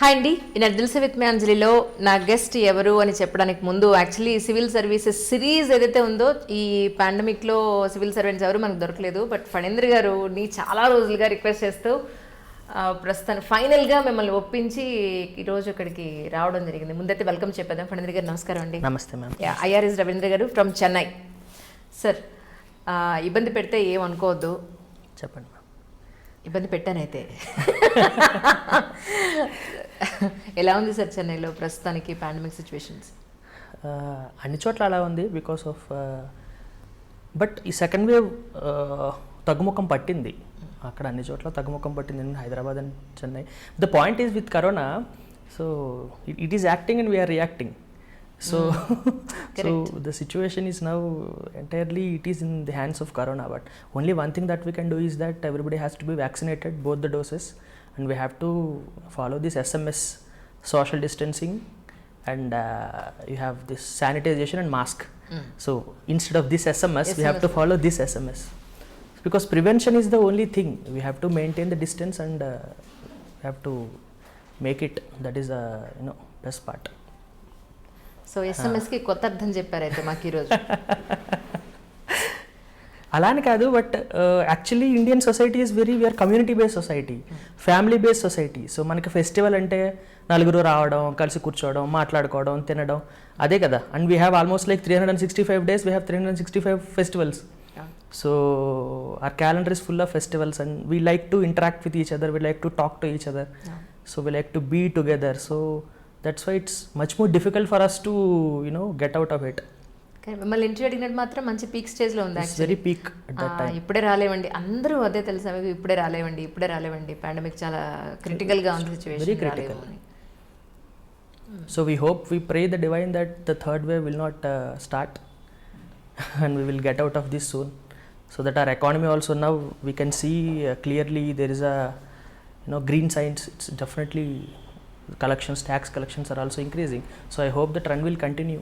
Hi అండి, నేను దిల్సే with me అంజలిలో నా గెస్ట్ ఎవరు అని చెప్పడానికి ముందు యాక్చువల్లీ సివిల్ సర్వీసెస్ సిరీస్ ఏదైతే ఉందో ఈ పాండమిక్లో సివిల్ సర్వెంట్స్ ఎవరు మనకు దొరకలేదు. బట్ ఫణీంద్ర గారుని చాలా రోజులుగా రిక్వెస్ట్ చేస్తూ ప్రస్తుతానికి ఫైనల్గా మిమ్మల్ని ఒప్పించి ఈరోజు ఇక్కడికి రావడం జరిగింది. ముందైతే వెల్కమ్ చెప్పేద్దాం. ఫణీంద్ర గారు నమస్కారం అండి. నమస్తే మ్యామ్. ఐఆర్ఎస్ రవీంద్ర గారు ఫ్రమ్ చెన్నై. సార్, ఇబ్బంది పెడితే ఏమనుకోవద్దు. చెప్పండి మ్యామ్. ఇబ్బంది పెట్టానైతే. ఎలా ఉంది సార్ చెన్నైలో ప్రస్తుతానికి పాండమిక్ సిచ్యువేషన్స్? అన్ని చోట్ల అలా ఉంది బికాస్ ఆఫ్ బట్ ఈ సెకండ్ వేవ్ తగ్గుముఖం పట్టింది. అక్కడ అన్ని చోట్ల తగ్గుముఖం పట్టింది, Hyderabad and Chennai. The point is with corona, so it is acting and we're reacting. So the situation is now entirely it is in the hands of corona, but only one thing that we can do is that everybody has to be vaccinated, both the doses, and we have to follow this SMS, social distancing, and you have this sanitization and mask. So instead of this SMS we have to follow this SMS, because prevention is the only thing. We have to maintain the distance and we have to make it. That is best part. So ఎస్ఎంఎస్కి కొత్త అర్థం చెప్పారైతే మాకు ఈరోజు. అలానే కాదు, but actually Indian society is we are community based society, family based society. So మనకి festival అంటే నలుగురు రావడం, కలిసి కూర్చోవడం, మాట్లాడుకోవడం, తినడం, అదే కదా. And we have almost like 365 days, we have 365 festivals. So our calendar is full of festivals and we like to interact with each other, we like to talk to each other, so we like to be together. So that's why it's much more difficult for us to get out of it. కానీ మిమ్మల్ని interview అడిగినట్టు మాత్రం మంచి peak స్టేజ్లో ఉంది. It's very peak at that time. ఇప్పుడే రాలేవండి, అందరూ అదే తెలుసా మీకు, ఇప్పుడే రాలేవండి, పాండమిక్ చాలా క్రిటికల్గా ఉంది situation. Very critical. So we hope, we pray the divine that the third wave will not start and we will get out of this soon, so that our economy also, now we can see clearly there is a green signs. It's definitely collections, tax collections are also increasing, so I hope the trend will continue.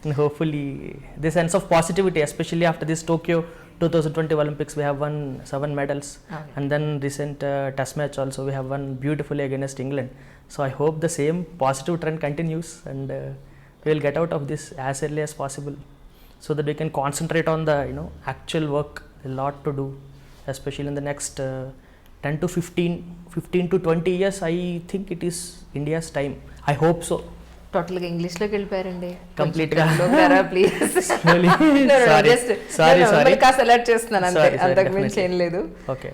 And hopefully this sense of positivity, especially after this Tokyo 2020 Olympics, we have won 7 medals. And then recent test match also we have won beautifully against England, so I hope the same positive trend continues and we will get out of this as early as possible, so that we can concentrate on the actual work. A lot to do, especially in the next 10 to 15 to 20 years. I think it is India's time. I hope so. టోటల్గా ఇంగ్లీష్లోకి వెళ్ళిపోయారండి కంప్లీట్గా. Please. కాస్త alert చేస్తున్నాను అంతే, అంతకు మించి ఏం లేదు. ఓకే.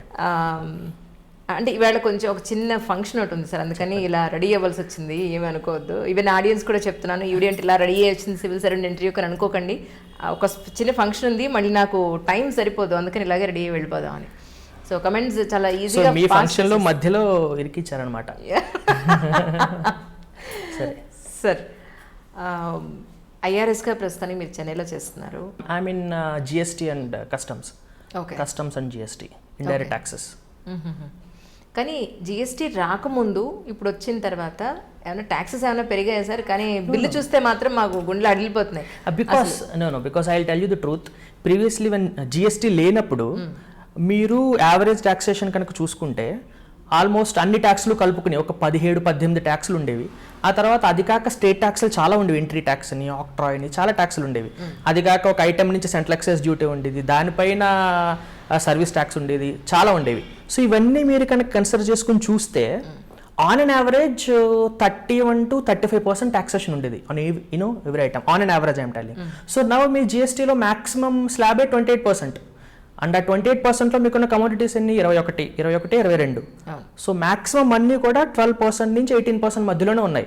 అంటే ఇవాళ కొంచెం ఒక చిన్న ఫంక్షన్ ఒకటి ఉంది సార్, అందుకని ఇలా రెడీ అవ్వాల్సి వచ్చింది, ఏమి అనుకోవద్దు. ఈవెన్ ఆడియన్స్ కూడా చెప్తున్నాను, ఈవిడ అంటే ఇలా రెడీ అయ్యి వచ్చింది సివిల్ సర్వెంట్ ఇంటర్వ్యూ అని అనుకోకండి. ఒక చిన్న ఫంక్షన్ ఉంది, మళ్ళీ నాకు టైం సరిపోదు, అందుకని ఇలాగే రెడీ అయ్యి వెళ్ళిపోదాం అని. సో కమెంట్స్ చాలా ఈజీగా మీ ఫంక్షన్ లో మధ్యలో ఇరికిచ్చారనమాట. సరే సార్, ఐఆర్ఎస్గా ప్రస్తుతానికి మీరు చెన్నైలో చేస్తున్నారు. I mean GST and customs. Okay. Customs and GST, indirect taxes. కానీ జిఎస్టీ రాకముందు ఇప్పుడు వచ్చిన తర్వాత ఏమైనా ట్యాక్సెస్ ఏమైనా పెరిగాయా సార్? కానీ బిల్లు చూస్తే మాత్రం మాకు గుండెలు అడిగిపోతున్నాయి. Because I will tell you the truth. Previously when GST లేనప్పుడు మీరు యావరేజ్ ట్యాక్సేషన్ కనుక చూసుకుంటే ఆల్మోస్ట్ అన్ని ట్యాక్స్లు కలుపుకుని ఒక 17-18 ట్యాక్స్లు ఉండేవి. ఆ తర్వాత అది కాక స్టేట్ ట్యాక్స్లు చాలా ఉండేవి, ఎంట్రీ ట్యాక్స్ అని, ఆక్ట్రాయ్ అని, చాలా ట్యాక్స్లు ఉండేవి. అది కాక ఒక ఐటమ్ నుంచి సెంట్రల్ ఎక్సైజ్ డ్యూటీ ఉండేది, దానిపైన సర్వీస్ ట్యాక్స్ ఉండేది, చాలా ఉండేవి. సో ఇవన్నీ మీరు కనుక కన్సిడర్ చేసుకుని చూస్తే on an average 31 to 35% taxation ఉండేది on every item, on an average I'm telling. So now మీ జిఎస్టీలో మాక్సిమం స్లాబే 28%. అండ్ ఆ 28%లో మీకున్న కమోడిటీస్ అన్ని 21, 22. సో మ్యాక్సిమం అన్నీ కూడా 12% నుంచి 18% మధ్యలోనే ఉన్నాయి.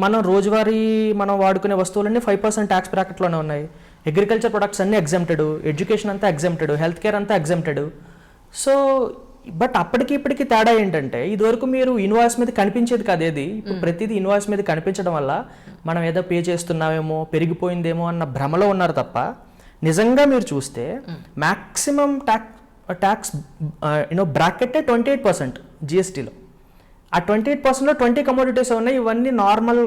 మనం వాడుకునే వస్తువులన్నీ 5% ట్యాక్స్ బ్రాకెట్లోనే ఉన్నాయి. అగ్రికల్చర్ ప్రొడక్ట్స్ అన్నీ ఎగ్జెంప్టెడ్, ఎడ్యుకేషన్ అంతా ఎగ్జెంప్టెడ్, హెల్త్ కేర్ అంతా ఎగ్జెంప్టెడ్. సో బట్ అప్పటికి ఇప్పటికి తేడా ఏంటంటే, ఇదివరకు మీరు ఇన్వాయిస్ మీద కనిపించేది కాదు ఏది, ఇప్పుడు ప్రతిదీ ఇన్వాయిస్ మీద కనిపించడం వల్ల మనం ఏదో పే చేస్తున్నామేమో, పెరిగిపోయిందేమో అన్న భ్రమలో ఉన్నారు తప్ప, నిజంగా మీరు చూస్తే మ్యాక్సిమం ట్యాక్స్ బ్రాకెట్ 28% జిఎస్టీలో. ఆ 28%లో 20 కమోడిటీస్ ఉన్నాయి. ఇవన్నీ నార్మల్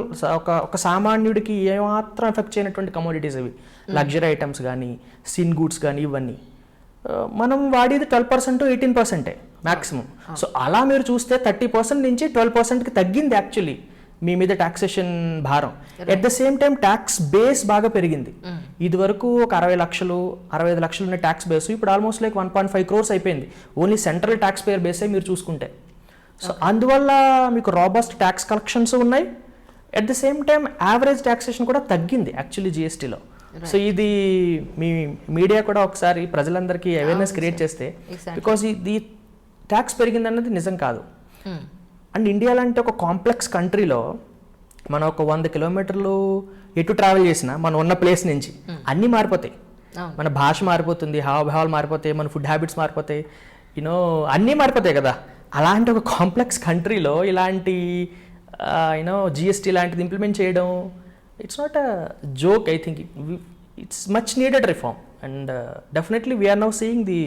ఒక సామాన్యుడికి ఏమాత్రం ఎఫెక్ట్ చేయనటువంటి కమోడిటీస్ ఇవి. లగ్జరీ ఐటమ్స్ కానీ, సిన్ గూడ్స్ కానీ, ఇవన్నీ మనం వాడేది 12% 18% మ్యాక్సిమం. సో అలా మీరు చూస్తే 30% నుంచి 12%కి తగ్గింది యాక్చువల్లీ మీ మీద టాక్సేషన్ భారం. At the same time tax base బాగా పెరిగింది. ఇది వరకు ఒక 60 లక్షలు 65 లక్షలు ఉన్న ట్యాక్స్ బేస్ ఇప్పుడు ఆల్మోస్ట్ లైక్ 1.5 crores అయిపోయింది ఓన్లీ సెంట్రల్ ట్యాక్స్ పేయర్ బేసే మీరు చూసుకుంటే. సో అందువల్ల మీకు రాబస్ట్ ట్యాక్స్ కలెక్షన్స్ ఉన్నాయి. At the same time average taxation కూడా తగ్గింది యాక్చువల్లీ జిఎస్టీలో. సో ఇది మీ మీడియా కూడా ఒకసారి ప్రజలందరికీ అవేర్నెస్ క్రియేట్ చేస్తే, బికాజ్ ఇది ట్యాక్స్ పెరిగింది అన్నది నిజం కాదు. అండ్ ఇండియా లాంటి ఒక కాంప్లెక్స్ కంట్రీలో మనం ఒక 100 కిలోమీటర్లు ఎటు ట్రావెల్ చేసినా మనం ఉన్న ప్లేస్ నుంచి అన్నీ మారిపోతాయి. మన భాష మారిపోతుంది, హావభావాలు మారిపోతాయి, మన ఫుడ్ హ్యాబిట్స్ మారిపోతాయి, యూనో అన్నీ మారిపోతాయి కదా. అలాంటి ఒక కాంప్లెక్స్ కంట్రీలో ఇలాంటి యూనో జిఎస్టీ లాంటిది ఇంప్లిమెంట్ చేయడం it's not a joke. I think it's much needed reform and definitely we are now seeing the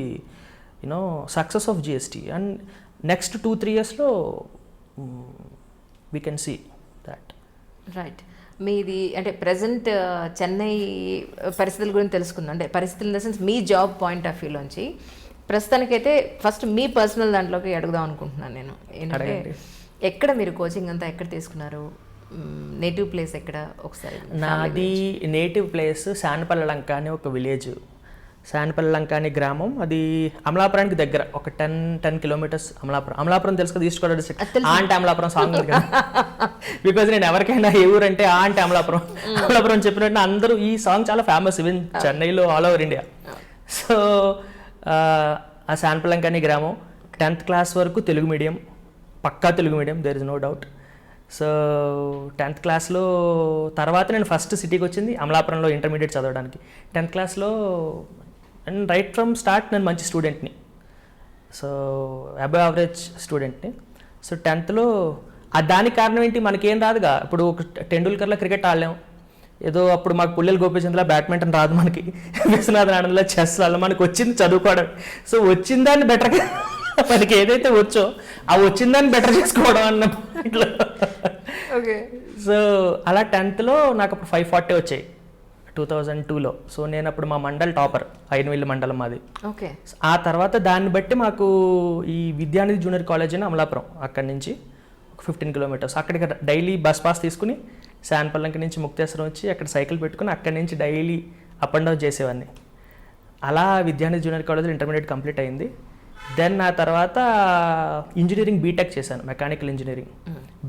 you know success of GST. And next 2-3 yearsలో we can see that. Right. మీది అంటే present Chennai పరిస్థితుల గురించి తెలుసుకుందాం. అంటే పరిస్థితులు ఇన్ ద సెన్స్ మీ job point of వ్యూలోంచి ప్రస్తుతానికైతే ఫస్ట్ మీ పర్సనల్ దాంట్లోకి అడుగుదాం అనుకుంటున్నాను నేను. ఏంటంటే ఎక్కడ మీరు కోచింగ్ అంతా ఎక్కడ తీసుకున్నారు? నేటివ్ ప్లేస్ ఎక్కడ? ఒకసారి. నాది నేటివ్ ప్లేస్ శానపల్లి లంక అని ఒక విలేజ్. శానపల్లి లంక అనే గ్రామం, అది అమలాపురానికి దగ్గర ఒక 10 kilometers. అమలాపురం తెలుసు కదా, ఈస్ట్ గోదావరి డిస్ట్రిక్ట్. ఆంటే అమలాపురం సాంగ్ ఉంది కదా, బికాజ్ నేను ఎవరికైనా ఏ ఊరు అంటే ఆంటే అమలాపురం చెప్పినట్టు అందరూ ఈ సాంగ్ చాలా ఫేమస్ ఈవెన్ చెన్నైలో, ఆల్ ఓవర్ ఇండియా. సో ఆ శానపల్లి లంక అనే గ్రామం 10th class వరకు తెలుగు మీడియం, పక్కా Telugu medium, there is no doubt. So 10th classలో తర్వాత నేను ఫస్ట్ సిటీకి వచ్చింది అమలాపురంలో ఇంటర్మీడియట్ చదవడానికి. 10th classలో అండ్ రైట్ ఫ్రమ్ స్టార్ట్ నేను మంచి స్టూడెంట్ని, సో అబవ్ యావరేజ్ స్టూడెంట్ని. సో 10thలో దానికి కారణం ఏంటి, మనకేం రాదుగా. ఇప్పుడు ఒక టెండూల్కర్లో క్రికెట్ ఆడలేం, ఏదో అప్పుడు మాకు పుల్లెలు గోపీచంద్రలా బ్యాడ్మింటన్ రాదు, మనకి విశ్వనాథన్ ఆనందలో చెస్ రాదు, మనకు వచ్చింది చదువుకోవడం. సో వచ్చిన దాన్ని బెటర్గా మనకి ఏదైతే వచ్చో ఆ వచ్చిన దాన్ని బెటర్ చేసుకోవడం అన్న పాయింట్లో. ఓకే. సో అలా 10thలో నాకు అప్పుడు 540 వచ్చాయి 2002లో. సో నేను అప్పుడు మా మండల్ టాపర్, ఐనవెల్లి మండలం మాది. ఓకే. ఆ తర్వాత దాన్ని బట్టి మాకు ఈ విద్యానిధి జూనియర్ కాలేజ్ అని అమలాపురం, అక్కడి నుంచి ఒక 15 kilometers. అక్కడికి డైలీ బస్ పాస్ తీసుకుని శానపల్లంక నుంచి ముక్తేశ్వరం వచ్చి అక్కడ సైకిల్ పెట్టుకుని అక్కడి నుంచి డైలీ అప్ అండ్ డౌన్ చేసేవాడిని. అలా విద్యానిధి జూనియర్ కాలేజ్లో ఇంటర్మీడియట్ కంప్లీట్ అయింది. దెన్ ఆ తర్వాత ఇంజనీరింగ్ బీటెక్ చేశాను, mechanical engineering,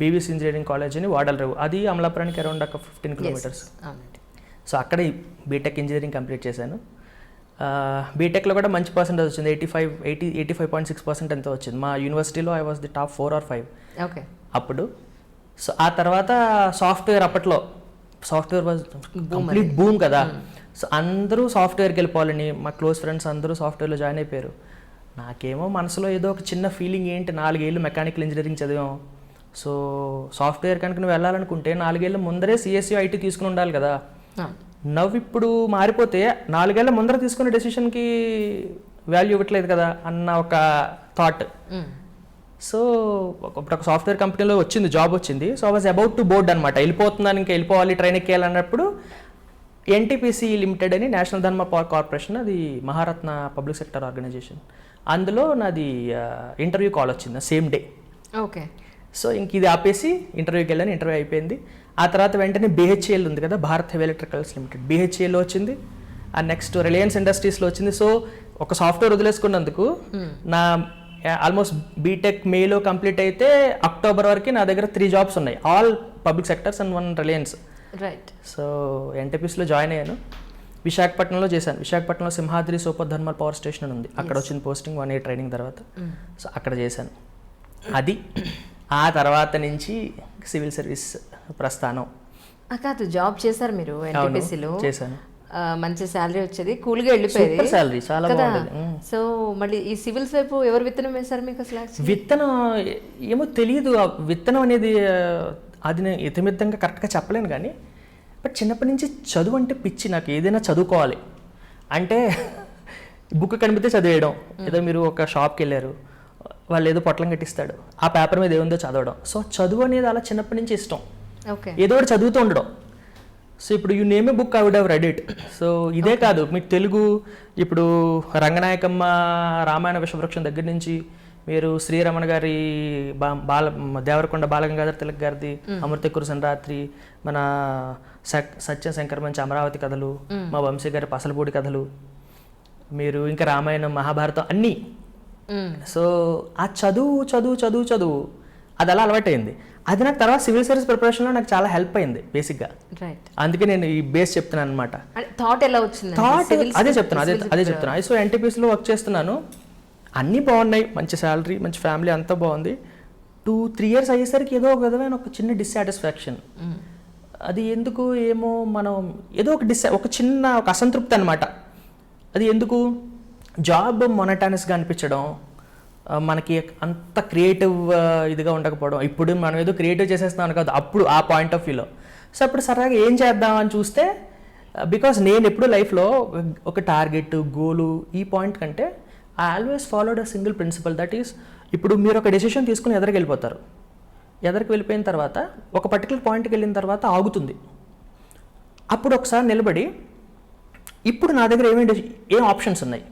BVC engineering college అని వాడలరేవు, అది అమలాపురానికి అరౌండ్ ఒక 15 kilometers. సో అక్కడ బీటెక్ ఇంజనీరింగ్ కంప్లీట్ చేశాను. బీటెక్లో కూడా మంచి పర్సెంటేజ్ వచ్చింది, 85.6% ఎంతో వచ్చింది. మా యూనివర్సిటీలో I was the top 4 or 5 okay అప్పుడు. సో ఆ తర్వాత సాఫ్ట్వేర్, అప్పట్లో సాఫ్ట్వేర్ వాజ్ కంప్లీట్ బూమ్ కదా. సో అందరూ సాఫ్ట్వేర్కి వెళ్ళిపోవాలని, మా క్లోజ్ ఫ్రెండ్స్ అందరూ సాఫ్ట్వేర్లో జాయిన్ అయిపోయారు. నాకేమో మనసులో ఏదో ఒక చిన్న ఫీలింగ్, ఏంటి 4 ఏళ్ళు మెకానికల్ ఇంజనీరింగ్ చదివాం, సో సాఫ్ట్వేర్ కనుక నువ్వు వెళ్ళాలనుకుంటే 4 ఏళ్ళ ముందరే సిఎస్సి ఐటీ తీసుకుని ఉండాలి కదా. నవ్వు ఇప్పుడు మారిపోతే 4 ఏళ్ళ ముందర తీసుకునే డెసిషన్కి వాల్యూ ఇవ్వట్లేదు కదా అన్న ఒక థాట్. సో ఒక సాఫ్ట్వేర్ కంపెనీలో వచ్చింది, జాబ్ వచ్చింది. So I was about to board అనమాట, వెళ్ళిపోతున్నాను, ఇంకా వెళ్ళిపోవాలి, ట్రైన్ ఎక్కేయాలన్నప్పుడు ఎన్టీపీసీ లిమిటెడ్ అని నేషనల్ ధర్మ పవర్ కార్పొరేషన్, అది మహారత్న పబ్లిక్ సెక్టర్ ఆర్గనైజేషన్, అందులో నాది ఇంటర్వ్యూ కాల్ వచ్చింది సేమ్ డే. ఓకే. సో ఇంక ఇది ఆపేసి ఇంటర్వ్యూకి వెళ్ళాను, ఇంటర్వ్యూ అయిపోయింది. ఆ తర్వాత వెంటనే BHEL ఉంది కదా, భారత్ హెవీ ఎలక్ట్రికల్స్ లిమిటెడ్, BHELలో వచ్చింది. ఆ నెక్స్ట్ రిలయన్స్ ఇండస్ట్రీస్లో వచ్చింది. సో ఒక సాఫ్ట్వేర్ వదిలేసుకున్నందుకు నా ఆల్మోస్ట్ బీటెక్ మేలో కంప్లీట్ అయితే అక్టోబర్ వరకు నా దగ్గర 3 jobs ఉన్నాయి, all public sectors and 1 Reliance. Right. So ఎన్టీపీసీలో జాయిన్ అయ్యాను, విశాఖపట్నంలో చేశాను. విశాఖపట్నంలో Simhadri super thermal power station ఉంది, అక్కడ వచ్చింది పోస్టింగ్ 1 year ట్రైనింగ్ తర్వాత. సో అక్కడ చేశాను. అది ఆ తర్వాత నుంచి సివిల్ సర్వీస్ ప్రస్థానం. కాదు, జాబ్ చేశారు మీరు ఎన్టీపీసీలో, చేశాను. మంచి శాలరీ వచ్చేది, కూల్గా వెళ్ళిపోయేది, సూపర్ శాలరీ, చాలా బాగుండేది. సో మళ్ళీ ఈ సివిల్స్ వైపు ఎవరు విత్తనం వేశారు మీకు అసలు? విత్తనం ఏమో తెలియదు, ఆ విత్తనం అనేది అది నేను ఇతమిద్దంగా కరెక్ట్గా చెప్పలేను కానీ, బట్ చిన్నప్పటి నుంచి చదువు అంటే పిచ్చి నాకు. ఏదైనా చదువుకోవాలి అంటే బుక్ కనిపితే చదివేయడం. ఏదో మీరు ఒక షాప్కి వెళ్ళారు, వాళ్ళు ఏదో పొట్లం కట్టిస్తాడు, ఆ పేపర్ మీద ఏముందో చదవడం. సో చదువు అనేది అలా చిన్నప్పటి నుంచి ఇష్టం, ఓకే, ఏదో ఒకటి చదువుతూ ఉండడం. సో ఇప్పుడు you name a book I would have read it. So ఇదే కాదు, మీకు తెలుగు ఇప్పుడు రంగనాయకమ్మ రామాయణ విషవృక్షం దగ్గర నుంచి మీరు శ్రీరమణ గారి దేవరకొండ బాలగంగాధర తిలక్ గారిది అమృతకురు సంరాత్రి, మన సత్య శంకర్ మంచి అమరావతి కథలు, మా వంశీ గారి పసలపూడి కథలు, మీరు ఇంకా రామాయణం మహాభారతం అన్నీ. సో ఆ చదువు చదువు చదువు చదువు అది అలా అలవాటైంది. అది నాకు తర్వాత సివిల్ సర్వీస్ ప్రిపరేషన్లో నాకు చాలా హెల్ప్ అయింది బేసిక్గా. అందుకే నేను ఈ బేస్ చెప్తున్నాను అనమాట. థాట్ ఎలా వచ్చింది? థాట్ అదే చెప్తున్నా. సో ఎన్టీపీసీలో వర్క్ చేస్తున్నాను, అన్నీ బాగున్నాయి, మంచి శాలరీ, మంచి ఫ్యామిలీ, అంతా బాగుంది. 2-3 years అయ్యేసరికి ఏదో ఒక విధమైన ఒక చిన్న డిస్సాటిస్ఫాక్షన్. అది ఎందుకు ఏమో, మనం ఏదో ఒక చిన్న ఒక అసంతృప్తి అనమాట. అది ఎందుకు, జాబ్ మొనటానస్గా అనిపించడం, మనకి అంత క్రియేటివ్ ఇదిగా ఉండకపోవడం. ఇప్పుడు మనం ఏదో క్రియేటివ్ చేసేస్తున్నాం కాదు అప్పుడు ఆ పాయింట్ ఆఫ్ వ్యూలో. సో అప్పుడు సరదాగా ఏం చేద్దామని చూస్తే, బికాస్ నేను ఎప్పుడు లైఫ్లో ఒక టార్గెట్ గోలు ఈ పాయింట్ కంటే I always followed a single principle, that is ఇప్పుడు మీరు ఒక డెసిషన్ తీసుకుని ఎదరికి వెళ్ళిపోతారు. ఎదరికి వెళ్ళిపోయిన తర్వాత ఒక పర్టికులర్ పాయింట్కి వెళ్ళిన తర్వాత ఆగుతుంది. అప్పుడు ఒకసారి నిలబడి ఇప్పుడు నా దగ్గర ఏం ఆప్షన్స్ ఉన్నాయి,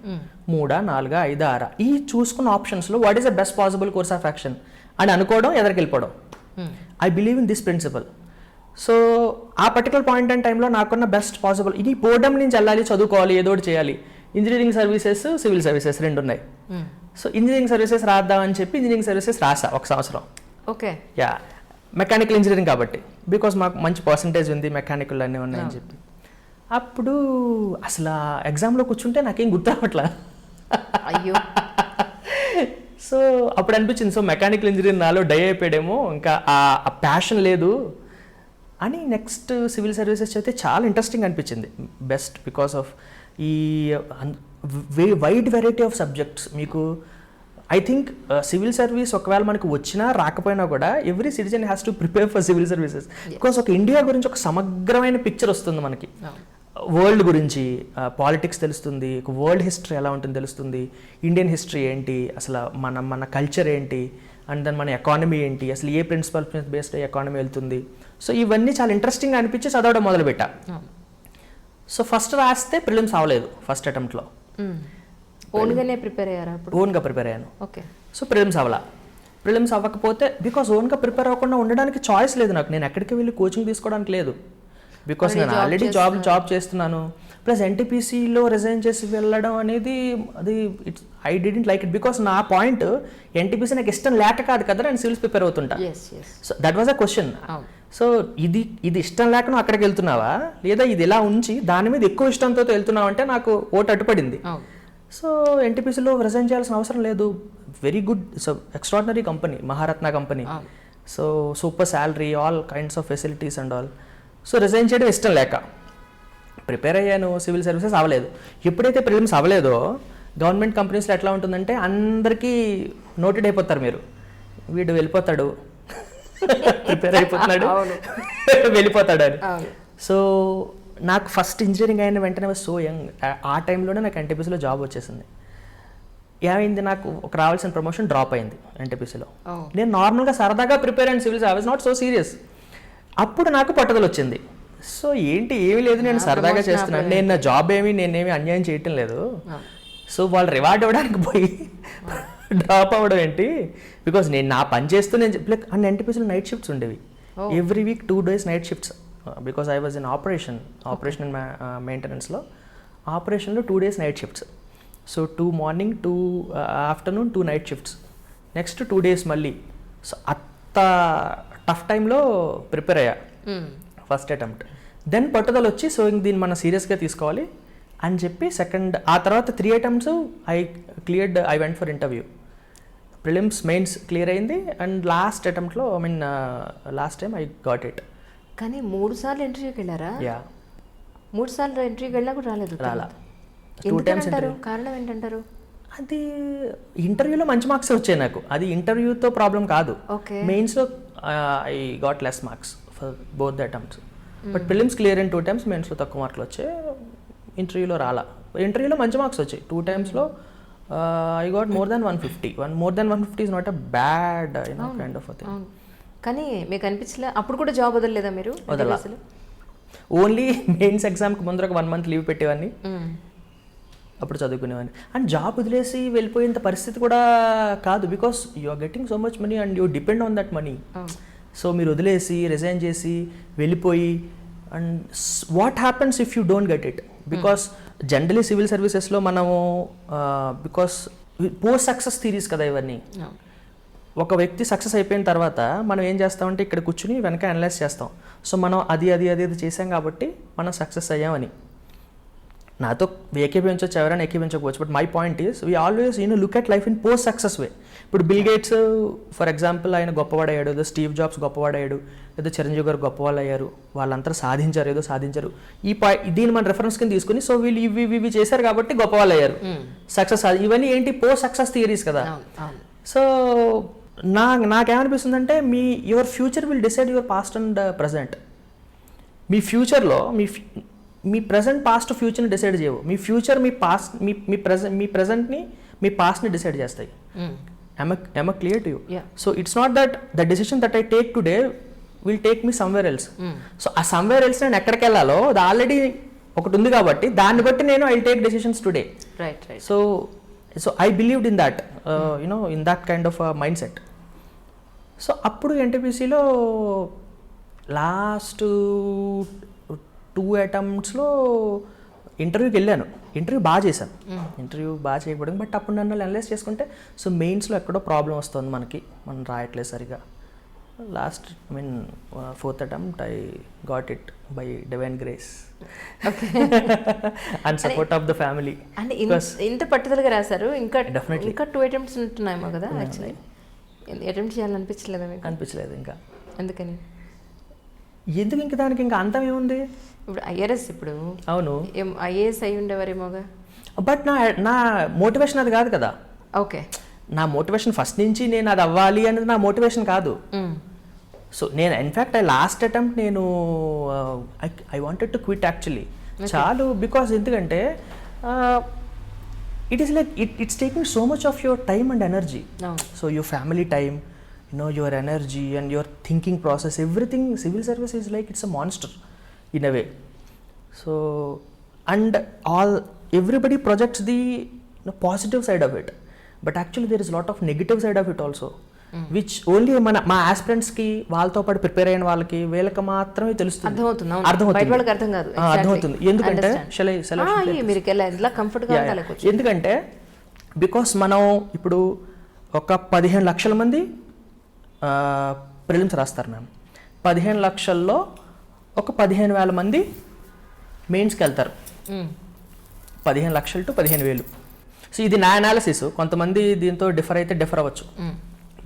3, 4, 5, 6 ఈ చూసుకున్న ఆప్షన్స్లో what is the best possible course of action అని అనుకోవడం, ఎదరికి వెళ్ళిపోవడం. I believe in this principle. So ఆ పర్టికులర్ పాయింట్ అండ్ టైంలో నాకున్న బెస్ట్ పాసిబుల్ ఇది బోర్డమ్ నుంచి వెళ్ళాలి, చదువుకోవాలి, ఏదో ఒకటి చేయాలి. ఇంజనీరింగ్ సర్వీసెస్, సివిల్ సర్వీసెస్ 2 ఉన్నాయి. సో ఇంజనీరింగ్ సర్వీసెస్ రాద్దామని చెప్పి ఇంజనీరింగ్ సర్వీసెస్ రాసా 1 సంవత్సరం. ఓకే, యా, మెకానికల్ ఇంజనీరింగ్ కాబట్టి, బికాస్ మాకు మంచి పర్సంటేజ్ ఉంది, మెకానికల్ అన్నీ ఉన్నాయని చెప్పి. అప్పుడు అసలు ఎగ్జామ్లో కూర్చుంటే నాకేం గుర్తు రావట్లా. అయ్యో. సో అప్పుడు అనిపించింది, సో మెకానికల్ ఇంజనీరింగ్ నాలో డై అయిపోయాడేమో, ఇంకా ఆ ప్యాషన్ లేదు అని. నెక్స్ట్ సివిల్ సర్వీసెస్ అయితే చాలా ఇంట్రెస్టింగ్ అనిపించింది. బెస్ట్ బికాస్ ఆఫ్ ఈ వైడ్ వెరైటీ ఆఫ్ సబ్జెక్ట్స్. మీకు ఐ థింక్ సివిల్ సర్వీస్ ఒకవేళ మనకు వచ్చినా రాకపోయినా కూడా every citizen has to prepare for civil services. Because ఒక ఇండియా గురించి ఒక సమగ్రమైన పిక్చర్ వస్తుంది మనకి. వరల్డ్ గురించి పాలిటిక్స్ తెలుస్తుంది, వరల్డ్ హిస్టరీ ఎలా ఉంటుందో తెలుస్తుంది, ఇండియన్ హిస్టరీ ఏంటి, అసలు మన కల్చర్ ఏంటి, అండ్ దెన్ మన ఎకానమీ ఏంటి, అసలు ఏ ప్రిన్సిపల్ బేస్డ్ ఎకానమీ వెళ్తుంది. సో ఇవన్నీ చాలా ఇంట్రెస్టింగ్ అనిపించి చదవడం మొదలుపెట్టా. సో ఫస్ట్ రాస్తే ప్రిలిమ్స్ అవ్వలేదు ఫస్ట్ అటెంప్ట్లో. ఓన్గానే ప్రిపేర్ అయ్యారా? ఓన్గా ప్రిపేర్ అయ్యాను. ఓకే. సో ప్రిలిమ్స్ అవ్వాలా. ప్రిలిమ్స్ అవ్వకపోతే బికాస్ ఓన్గా ప్రిపేర్ అవ్వకుండా ఉండడానికి చాయిస్ లేదు నాకు. నేను ఎక్కడికి వెళ్ళి కోచింగ్ తీసుకోవడానికి లేదు, బికాస్ నేను ఆల్రెడీ జాబ్ చేస్తున్నాను. ప్లస్ ఎన్టీపీసీలో రిజైన్ చేసి వెళ్ళడం అనేది అది I didn't like it. Because నా పాయింట్ ఎన్టీపీసీ నాకు ఇష్టం లేక కాదు కదా నేను సివిల్స్ ప్రిపేర్ అవుతుంటా. So that was a question. So ఇది ఇష్టం లేక నువ్వు అక్కడికి వెళ్తున్నావా, లేదా ఇది ఇలా ఉంచి దాని మీద ఎక్కువ ఇష్టంతో వెళ్తున్నావు అంటే నాకు ఓటు అడ్డుపడింది. సో ఎన్టీపీసీలో రిజైన్ చేయాల్సిన అవసరం లేదు. Very good, so extraordinary company, Maharatna company. So super salary, all kinds of facilities and all. So resign చేయడం ఇష్టం లేక ప్రిపేర్ అయ్యాను. సివిల్ సర్వీసెస్ అవ్వలేదు. ఎప్పుడైతే ప్రిలిమ్స్ అవ్వలేదో గవర్నమెంట్ కంపెనీస్లో ఎట్లా ఉంటుందంటే అందరికీ నోటెడ్ అయిపోతారు, మీరు వీడు వెళ్ళిపోతాడు, ప్రిపేర్ అయిపోతున్నాడు, వెళ్ళిపోతాడు అని. సో నాకు ఫస్ట్ ఇంజనీరింగ్ అయిన వెంటనే సో యంగ్, ఆ టైంలోనే నాకు ఎన్టీపీసీలో జాబ్ వచ్చేసింది. ఏమైంది, నాకు ఒక రావాల్సిన ప్రమోషన్ డ్రాప్ అయింది ఎన్టీపీసీలో. నేను నార్మల్గా సరదాగా ప్రిపేర్ అయిన civils, I was not so serious. అప్పుడు నాకు పట్టుదల వచ్చింది. సో ఏంటి ఏమీ లేదు, నేను సరదాగా చేస్తున్నాను, నేను నా జాబ్ నేనేమి అన్యాయం చేయటం లేదు. సో వాళ్ళు రివార్డ్ ఇవ్వడానికి పోయి డ్రాప్ అవ్వడం ఏంటి, బికాస్ నేను నా పని చేస్తూ నేను లైక్ అన్ని ఎన్టీపీసీలో నైట్ షిఫ్ట్స్ ఉండేవి. Every week 2 days night shifts, because I was in operation and మెయింటెనెన్స్లో. ఆపరేషన్లో 2 days night shifts. So 2 morning 2 afternoon 2 night shifts, next 2 days మళ్ళీ. సో అంత టఫ్ టైంలో ప్రిపేర్ అయ్యా ఫస్ట్ అటెంప్ట్. దెన్ పట్టుదల వచ్చి సో ఇంక దీన్ని మనం సీరియస్గా తీసుకోవాలి అని చెప్పి సెకండ్, ఆ తర్వాత 3 attempts I went for interview. Prelims, mains clear అయింది, అండ్ లాస్ట్ అటెంప్ట్లో last time I got it. కానీ 3 సార్లు ఇంటర్వ్యూకి వెళ్ళారా? యా, 3 సార్లు ఇంటర్వ్యూకి వెళ్ళినా కూడా రాలేదు. రాలా. 2 times కారణం ఏంటంటారు? అది ఇంటర్వ్యూలో మంచి మార్క్స్ వచ్చాయి నాకు, అది ఇంటర్వ్యూతో ప్రాబ్లం కాదు. మెయిన్స్లో I got less marks for both the attempts. But prelims clear in 2 times, మెయిన్స్లో తక్కువ మార్కులు వచ్చాయి, ఇంటర్వ్యూలో రాలా. ఇంటర్వ్యూలో మంచి మార్క్స్ వచ్చాయి 2 timesలో. I got more than 150. More than 150 is not a bad kind of thing. కానీ మీకు అనిపించలే అప్పుడు కూడా జాబ్ వదలలేదా మీరు? వదలా. ఓన్లీ మెయిన్స్ ఎగ్జామ్కి ముందర ఒక 1 month లీవ్ పెట్టేవాడిని, అప్పుడు చదువుకునేవాడిని. అండ్ జాబ్ వదిలేసి వెళ్ళిపోయేంత పరిస్థితి కూడా కాదు, because you are getting so much money and you depend on that money. So మీరు వదిలేసి రిజైన్ చేసి వెళ్ళిపోయి, and what happens if you don't get it? Because generally civil సర్వీసెస్లో మనము బికాస్ పోస్ట్ సక్సెస్ థీరీస్ కదా ఇవన్నీ. ఒక వ్యక్తి సక్సెస్ అయిపోయిన తర్వాత మనం ఏం చేస్తామంటే ఇక్కడ కూర్చుని వెనక అనలైజ్ చేస్తాం. సో మనం అది చేసాం కాబట్టి మనం సక్సెస్ అయ్యామని. నాతో ఏకీభవించవచ్చు, ఎవరైనా ఏకీభవించకపోవచ్చు, but my point is we always look at life in post success way. ఇప్పుడు బిల్ గేట్స్ ఫర్ ఎగ్జాంపుల్ ఆయన గొప్పవాడయ్యాడు, ఏదో స్టీవ్ జాబ్స్ గొప్పవాడయ్యాడు, ఏదో చిరంజీవి గారు గొప్పవాళ్ళు అయ్యారు, వాళ్ళంతా సాధించారు, ఏదో సాధించారు. దీన్ని మన రెఫరెన్స్ కింద తీసుకుని సో వీళ్ళు ఇవి చేశారు కాబట్టి గొప్పవాళ్ళు అయ్యారు, సక్సెస్. ఇవన్నీ ఏంటి? పోస్ట్ సక్సెస్ థియరీస్ కదా. సో నాకేమనిపిస్తుందంటే your future will decide your past and present. మీ ఫ్యూచర్లో మీ ప్రజెంట్ పాస్ట్ ఫ్యూచర్ని డిసైడ్ చేయవు. మీ ఫ్యూచర్ మీ పాస్ట్ మీ ప్రజెంట్ని మీ పాస్ట్ని డిసైడ్ చేస్తాయి. am I clear to you? So it's not that the decision that I take today will take me somewhere else. So ఆ somewhere else నేను ఎక్కడికి వెళ్ళాలో అది ఆల్రెడీ ఒకటి ఉంది కాబట్టి దాన్ని బట్టి నేను I take decisions today. Right. So I believed in that in that kind of mind set. So అప్పుడు ఎన్టీపీసీలో లాస్ట్ 2 attemptsలో ఇంటర్వ్యూకి వెళ్ళాను. ఇంటర్వ్యూ బాగా చేశాను, ఇంటర్వ్యూ బాగా చేయకూడదు, బట్ అప్పుడు నన్ను అనలైజ్ చేసుకుంటే సో మెయిన్స్లో ఎక్కడో ప్రాబ్లం వస్తుంది మనం రాయట్లేదు సరిగా. Last 4th attempt I got it by divine grace and support of the family. అంటే ఇంత పట్టుదలగా రాశారు, ఇంకా 2 attempts ఉంటున్నాయేమో కదా. యాక్చువల్లీ అటెంప్ట్ చేయాలనిపించలేదా మీకు? అనిపించలేదు ఇంకా. ఎందుకని? ఎందుకు ఇంకా దానికి ఇంకా అంతం ఏముంది? ఇప్పుడు ఐఆర్ఎస్, ఇప్పుడు అవును ఐఏఎస్ అయి ఉండేవారేమోగా. బట్ నా మోటివేషన్ అది కాదు కదా. ఓకే, నా మోటివేషన్ ఫస్ట్ నుంచి నేను అది అవ్వాలి అనేది నా మోటివేషన్ కాదు. సో నేను ఇన్ఫ్యాక్ట్ లాస్ట్ అటెంప్ట్ నేను I wanted to quit actually. చాలు, బికాస్ ఎందుకంటే it is like it's taking so much of your time and energy. So your family time, your energy and your thinking process, everything. Civil service is like it's a monster in a way. So and everybody projects the positive side of it, but actually there is a lot of negative side of it also, which only మా aspirants కి వాళ్ళతో పాటు prepare అయిన వాళ్ళకి వీళ్ళకి మాత్రమే తెలుస్తుంది, అర్థమవుతుంది. ఎందుకంటే ఎందుకంటే బికాస్ మనం ఇప్పుడు ఒక 15 లక్షల మంది ప్రిలిమ్స్ రాస్తారు మ్యామ్. 15 లక్షల్లో ఒక 15,000 మంది మెయిన్స్కి వెళ్తారు. 15 లక్షలు టు 15,000. సో ఇది నా అనాలిసిస్, కొంతమంది దీంతో డిఫర్ అవ్వచ్చు.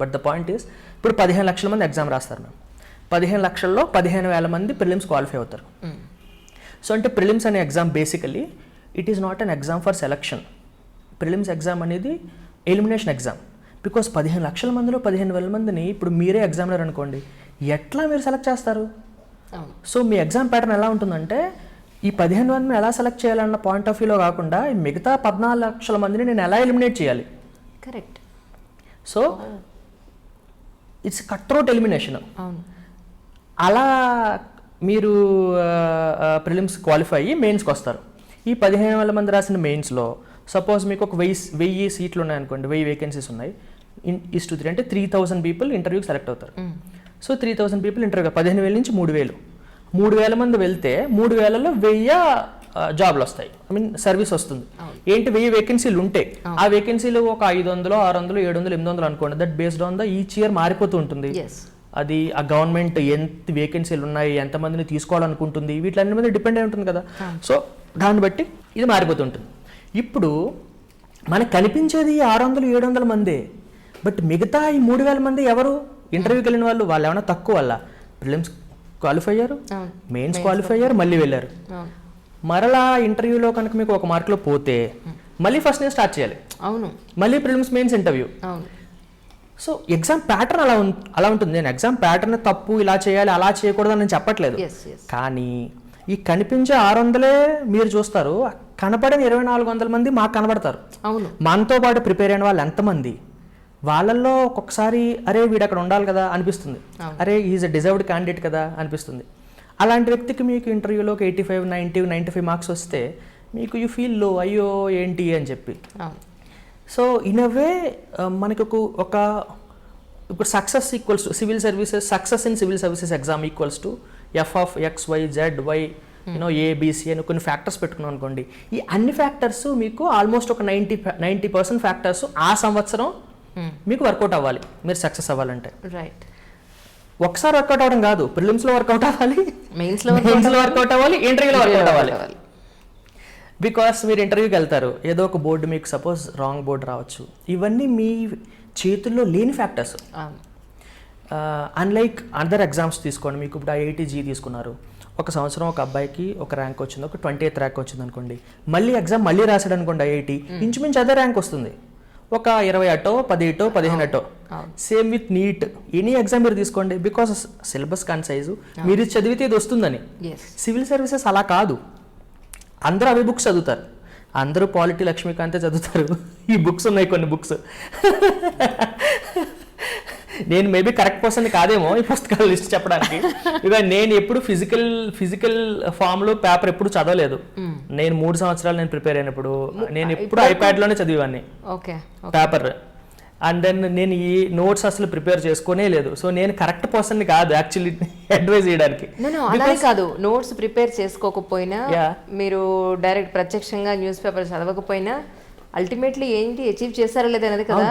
బట్ ద పాయింట్ ఈస్ ఇప్పుడు 15 లక్షల మంది ఎగ్జామ్ రాస్తారు మ్యామ్. 15 లక్షల్లో 15,000 మంది ప్రిలిమ్స్ క్వాలిఫై అవుతారు. సో అంటే ప్రిలిమ్స్ అనే exam basically it is not an exam for selection. Prelims exam అనేది ఎలిమినేషన్ ఎగ్జామ్. బికాస్ 15 లక్షల మందిలో 15,000 మందిని ఇప్పుడు మీరే ఎగ్జామినర్ అనుకోండి, ఎట్లా మీరు సెలెక్ట్ చేస్తారు? సో మీ ఎగ్జామ్ ప్యాటర్న్ ఎలా ఉంటుందంటే ఈ 15 మందిని ఎలా సెలెక్ట్ చేయాలన్న పాయింట్ ఆఫ్ వ్యూలో కాకుండా మిగతా 14 లక్షల మందిని నేను ఎలా ఎలిమినేట్ చేయాలి? Correct. So it's cut throat elimination. అలా మీరు ప్రిలిమ్స్ క్వాలిఫై అయ్యి మెయిన్స్కి వస్తారు. ఈ 15,000 మంది రాసిన మెయిన్స్లో సపోజ్ మీకు ఒక 1000 సీట్లు ఉన్నాయనుకోండి, 1000 వేకెన్సీస్ ఉన్నాయి. ఈస్ టు 3 అంటే 3,000 పీపుల్ ఇంటర్వ్యూకి సెలెక్ట్ అవుతారు. సో 3,000 పీపుల్ ఇంటర్వ్యూ, 15,000 నుంచి 3,000 మంది వెళ్తే 3,000లో 1000 జాబ్లు వస్తాయి, ఐ మీన్ సర్వీస్ వస్తుంది. ఏంటి 1000 వేకెన్సీలు ఉంటే ఆ వేకెన్సీలు ఒక 500, 600, 700, 800 అనుకోండి. That based on the each year మారిపోతూ ఉంటుంది. అది ఆ గవర్నమెంట్ ఎంత వేకెన్సీలు ఉన్నాయి, ఎంతమందిని తీసుకోవాలనుకుంటుంది, వీటిలన్నిటి మీద డిపెండ్ అయి ఉంటుంది కదా. సో దాన్ని బట్టి ఇది మారిపోతుంటుంది. ఇప్పుడు మనకు కనిపించేది 600, 700 మందే. బట్ మిగతా ఈ 3,000 మంది ఎవరు? ఇంటర్వ్యూకి వెళ్ళిన వాళ్ళు. వాళ్ళు ఏమైనా తక్కువ వల్ల ప్రిలిమ్స్ క్వాలిఫై అయ్యారు, మెయిన్స్ క్వాలిఫై అయ్యారు, మళ్ళీ వెళ్ళారు. మరలా ఇంటర్వ్యూలో కనుక మీకు 1 మార్కులో పోతే మళ్ళీ ఫస్ట్ నేను స్టార్ట్ చేయాలి. అవును, మళ్ళీ prelims mains interview. So exam pattern అలా ఉంటుంది. నేను ఎగ్జామ్ ప్యాటర్న్ తప్పు, ఇలా చేయాలి అలా చేయకూడదు అని నేను చెప్పట్లేదు. కానీ ఈ కనిపించే 600 మీరు చూస్తారు, కనపడిన 2,400 మంది మాకు కనబడతారు. అవును, మనతో పాటు ప్రిపేర్ అయిన వాళ్ళు ఎంతమంది, వాళ్ళల్లో ఒక్కొక్కసారి అరే వీడు అక్కడ ఉండాలి కదా అనిపిస్తుంది, అరే ఈజ్ అ డిజర్వ్డ్ క్యాండిడేట్ కదా అనిపిస్తుంది. అలాంటి వ్యక్తికి మీకు ఇంటర్వ్యూలో ఒక 85, 90, 95 మార్క్స్ వస్తే మీకు యూ ఫీల్ లో అయ్యో ఏంటి అని చెప్పి. సో ఇన్ అ వే మనకి ఒక ఇప్పుడు success equals to civil services, success in civil services exam equals to FX, Y, Z, Y ABC అని కొన్ని ఫ్యాక్టర్స్ పెట్టుకున్నాం అనుకోండి. ఈ అన్ని ఫ్యాక్టర్స్ మీకు ఆల్మోస్ట్ ఒక 90% ఫ్యాక్టర్స్ ఆ సంవత్సరం మీకు వర్కౌట్ అవ్వాలి మీరు సక్సెస్ అవ్వాలంటే. రైట్. ఒకసారి వర్కౌట్ అవ్వడం కాదు, ప్రిలిమ్స్లో వర్కౌట్ అవ్వాలి, మెయిన్స్లో వర్కౌట్ అవ్వాలి, ఇంటర్వ్యూలో వర్కౌట్ అవ్వాలి. బికాస్ మీరు ఇంటర్వ్యూకి వెళ్తారు, ఏదో ఒక బోర్డు మీకు సపోజ్ రాంగ్ బోర్డు రావచ్చు. ఇవన్నీ మీ చేతుల్లో లేని ఫ్యాక్టర్స్. అన్లైక్ అదర్ ఎగ్జామ్స్ తీసుకోండి, మీకు ఇప్పుడు IIT-JEE తీసుకున్నారు, ఒక సంవత్సరం ఒక అబ్బాయికి ఒక ర్యాంక్ వచ్చింది, ఒక 28th ర్యాంక్ వచ్చింది అనుకోండి, మళ్ళీ ఎగ్జామ్ మళ్ళీ రాశాడు అనుకోండి IIT, ఇంచుమించు అదే ర్యాంక్ వస్తుంది, ఒక 20 10 15. Same with NEET, any exam మీరు తీసుకోండి, బికాస్ సిలబస్ కన్సైజు మీరు చదివితే ఇది వస్తుందని. సివిల్ సర్వీసెస్ అలా కాదు, అందరూ అవి బుక్స్ చదువుతారు, అందరూ పాలిటీ లక్ష్మీకాంతే చదువుతారు. ఈ బుక్స్ ఉన్నాయి కొన్ని బుక్స్. నేను మేబీ కరెక్ట్ పర్సన్ కాదేమో ఈ పుస్తకాల లిస్ట్ చెప్పడానికి, ఇక నేను ఎప్పుడు ఫిజికల్ ఫామ్లో పేపర్ ఎప్పుడు చదవలేదు. నేను 3 సంవత్సరాలు నేను ప్రిపేర్ అయినప్పుడు నేను ఎప్పుడు ఐప్యాడ్లోనే చదివాన్ని పేపర్. అండ్ దెన్ నేను ఈ నోట్స్ అసలు ప్రిపేర్ చేసుకోనే లేదు. సో నేను కరెక్ట్ పర్సన్ కాదు యాక్చువల్లీ అడ్వైజ్ చేయడానికి. అలాగే కాదు, నోట్స్ ప్రిపేర్ చేసుకోకపోయినా, మీరు డైరెక్ట్ ప్రత్యక్షంగా న్యూస్ పేపర్ చదవకపోయినా అల్టిమేట్లీ ఏంటి అచీవ్ చేస్తారా లేదా అనేది కదా.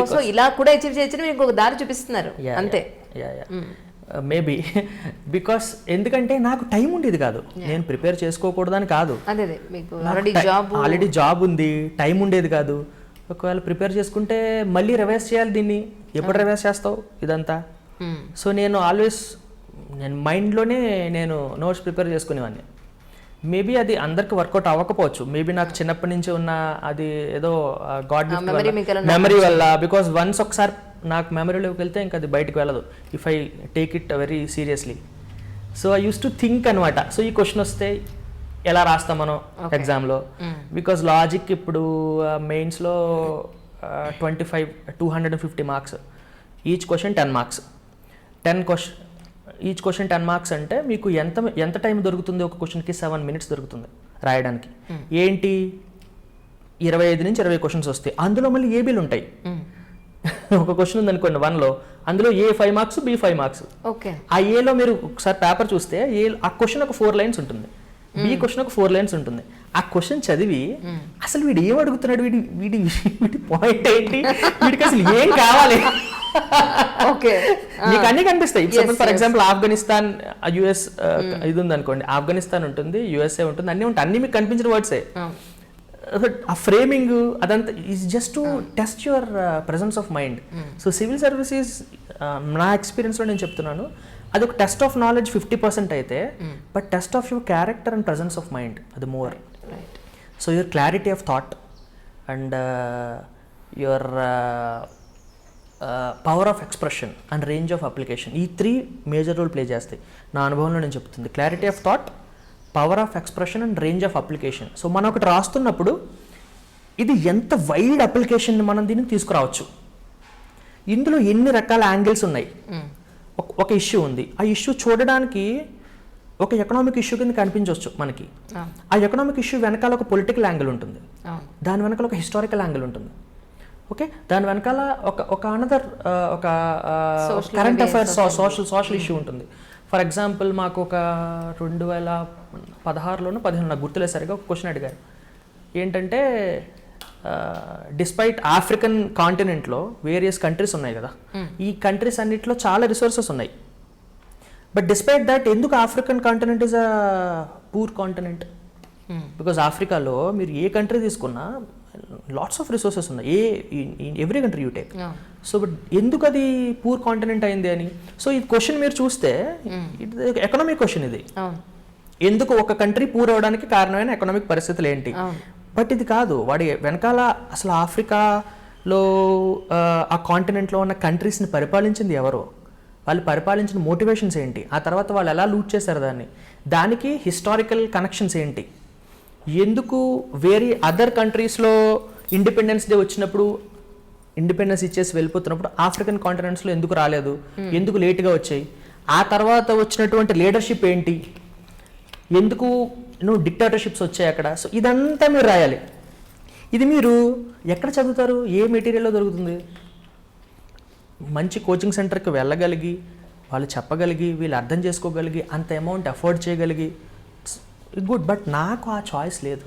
సో ఇలా కూడా అచీవ్ చేయొచ్చని మీకు ఒక దారి చూపిస్తున్నారు అంతే. మేబీ బికాస్ ఎందుకంటే నాకు టైం ఉండేది కాదు, నేను ప్రిపేర్ చేసుకోకూడదని కాదు, ఆల్రెడీ జాబ్ ఉంది, టైం ఉండేది కాదు. ఒకవేళ ప్రిపేర్ చేసుకుంటే మళ్ళీ రివైజ్ చేయాలి, దీన్ని ఎప్పుడు రివైజ్ చేస్తావు ఇదంతా. సో నేను మైండ్లోనే నేను నోట్స్ ప్రిపేర్ చేసుకునేవాడిని. మేబీ అది అందరికి వర్కౌట్ అవ్వకపోవచ్చు, మేబీ నాకు చిన్నప్పటి నుంచి ఉన్న అది ఏదో గాడ్ మెమరీ వల్ల. బికాస్ వన్స్ ఒకసారి నాకు మెమరీలోకి వెళ్తే ఇంకా అది బయటకు వెళ్ళదు, if I take it very seriously. So I use to think అనమాట. సో ఈ క్వశ్చన్ వస్తే ఎలా రాస్తాం మనం ఎగ్జామ్లో, బికాస్ లాజిక్ ఇప్పుడు మెయిన్స్లో 250 marks, each question 10 marks, each question 10 marks అంటే మీకు ఎంత టైం దొరుకుతుంది ఒక క్వశ్చన్కి? 7 minutes దొరుకుతుంది రాయడానికి. ఏంటి 25 నుంచి 20 క్వశ్చన్స్ వస్తాయి, అందులో మళ్ళీ ఏబీలు ఉంటాయి. ఒక క్వశ్చన్ ఉంది అనుకోండి 1లో, అందులో A 5 మార్క్స్, B 5 మార్క్స్. ఆ ఏలో మీరు ఒకసారి పేపర్ చూస్తే ఆ క్వశ్చన్ ఒక 4 lines ఉంటుంది, B క్వశ్చన్ ఒక 4 lines ఉంటుంది. ఆ క్వశ్చన్ చదివి అసలు వీడు ఏం అడుగుతున్నాడు, వీడి పాయింట్ ఏంటి, వీడికి అసలు ఏం కావాలి, మీకు అన్ని కనిపిస్తాయి. ఫర్ ఎగ్జాంపుల్ ఆఫ్ఘనిస్తాన్ US ఇది ఉంది అనుకోండి, ఆఫ్ఘనిస్తాన్ ఉంటుంది, USA ఉంటుంది, అన్ని ఉంటాయి, అన్ని మీకు కనిపించిన వర్డ్సే. ఆ ఫ్రేమింగ్ అదంతా is just to test your presence of mind. So civil services నా ఎక్స్పీరియన్స్లో నేను చెప్తున్నాను, అది ఒక టెస్ట్ ఆఫ్ నాలెడ్జ్ 50% అయితే, but test of your character and presence of mind అది more. So your clarity of thought and your power of expression and range of application, ఈ 3 major role play చేస్తాయి నా అనుభవంలో నేను చెప్తుంది. Clarity of thought, power of expression and range of application. So మనం ఒకటి రాస్తున్నప్పుడు ఇది ఎంత వైడ్ అప్లికేషన్ మనం దీన్ని తీసుకురావచ్చు, ఇందులో ఎన్ని రకాల యాంగిల్స్ ఉన్నాయి. ఒక ఇష్యూ ఉంది, ఆ ఇష్యూ చూడడానికి ఒక ఎకనామిక్ ఇష్యూ కింద కనిపించవచ్చు మనకి, ఆ ఎకనామిక్ ఇష్యూ వెనకాల ఒక పొలిటికల్ యాంగిల్ ఉంటుంది, దాని వెనకాల ఒక హిస్టారికల్ యాంగిల్ ఉంటుంది, ఓకే, దాని వెనకాల ఒక అనదర్ ఒక కరెంట్ అఫైర్స్ సోషల్ ఇష్యూ ఉంటుంది. ఫర్ ఎగ్జాంపుల్ మాకు ఒక 2016లోనో 15 నాకు గుర్తులేదు సరిగా, ఒక క్వశ్చన్ అడిగారు ఏంటంటే డిస్పైట్ ఆఫ్రికన్ కాంటినెంట్లో వేరియస్ కంట్రీస్ ఉన్నాయి కదా, ఈ కంట్రీస్ అన్నిట్లో చాలా రిసోర్సెస్ ఉన్నాయి, బట్ డిస్పైట్ దట్ ఎందుకు African continent is a poor continent? Because ఆఫ్రికాలో మీరు ఏ కంట్రీ తీసుకున్నా లాట్స్ ఆఫ్ రిసోర్సెస్ ఉన్నాయి, every country you take. So but ఎందుకు అది పూర్ కాంటినెంట్ అయింది అని. సో ఈ క్వశ్చన్ మీరు చూస్తే ఎకనామిక్ క్వశ్చన్ ఇది, ఎందుకు ఒక కంట్రీ పూర్ అవడానికి కారణమైన ఎకనామిక్ పరిస్థితులు ఏంటి. బట్ ఇది కాదు, వాడి వెనకాల అసలు ఆఫ్రికాలో ఆ కాంటినెంట్లో ఉన్న కంట్రీస్ని పరిపాలించింది ఎవరో, వాళ్ళు పరిపాలించిన మోటివేషన్స్ ఏంటి, ఆ తర్వాత వాళ్ళు ఎలా లూట్ చేశారు దానికి హిస్టారికల్ కనెక్షన్స్ ఏంటి, ఎందుకు వేరే అదర్ కంట్రీస్లో ఇండిపెండెన్స్ డే వచ్చినప్పుడు ఇండిపెండెన్స్ ఇచ్చేసి వెళ్ళిపోతున్నప్పుడు ఆఫ్రికన్ కాంటినెంట్స్లో ఎందుకు రాలేదు, ఎందుకు లేట్గా వచ్చాయి, ఆ తర్వాత వచ్చినటువంటి లీడర్షిప్ ఏంటి, ఎందుకు డిక్టేటర్షిప్స్ వచ్చాయి అక్కడ. సో ఇదంతా మీరు రాయాలి. ఇది మీరు ఎక్కడ చదువుతారు, ఏ మెటీరియల్లో దొరుకుతుంది? మంచి కోచింగ్ సెంటర్కి వెళ్ళగలిగి, వాళ్ళు చెప్పగలిగి, వీళ్ళు అర్థం చేసుకోగలిగి, అంత అమౌంట్ అఫోర్డ్ చేయగలిగి గుడ్. బట్ నాకు ఆ చాయిస్ లేదు.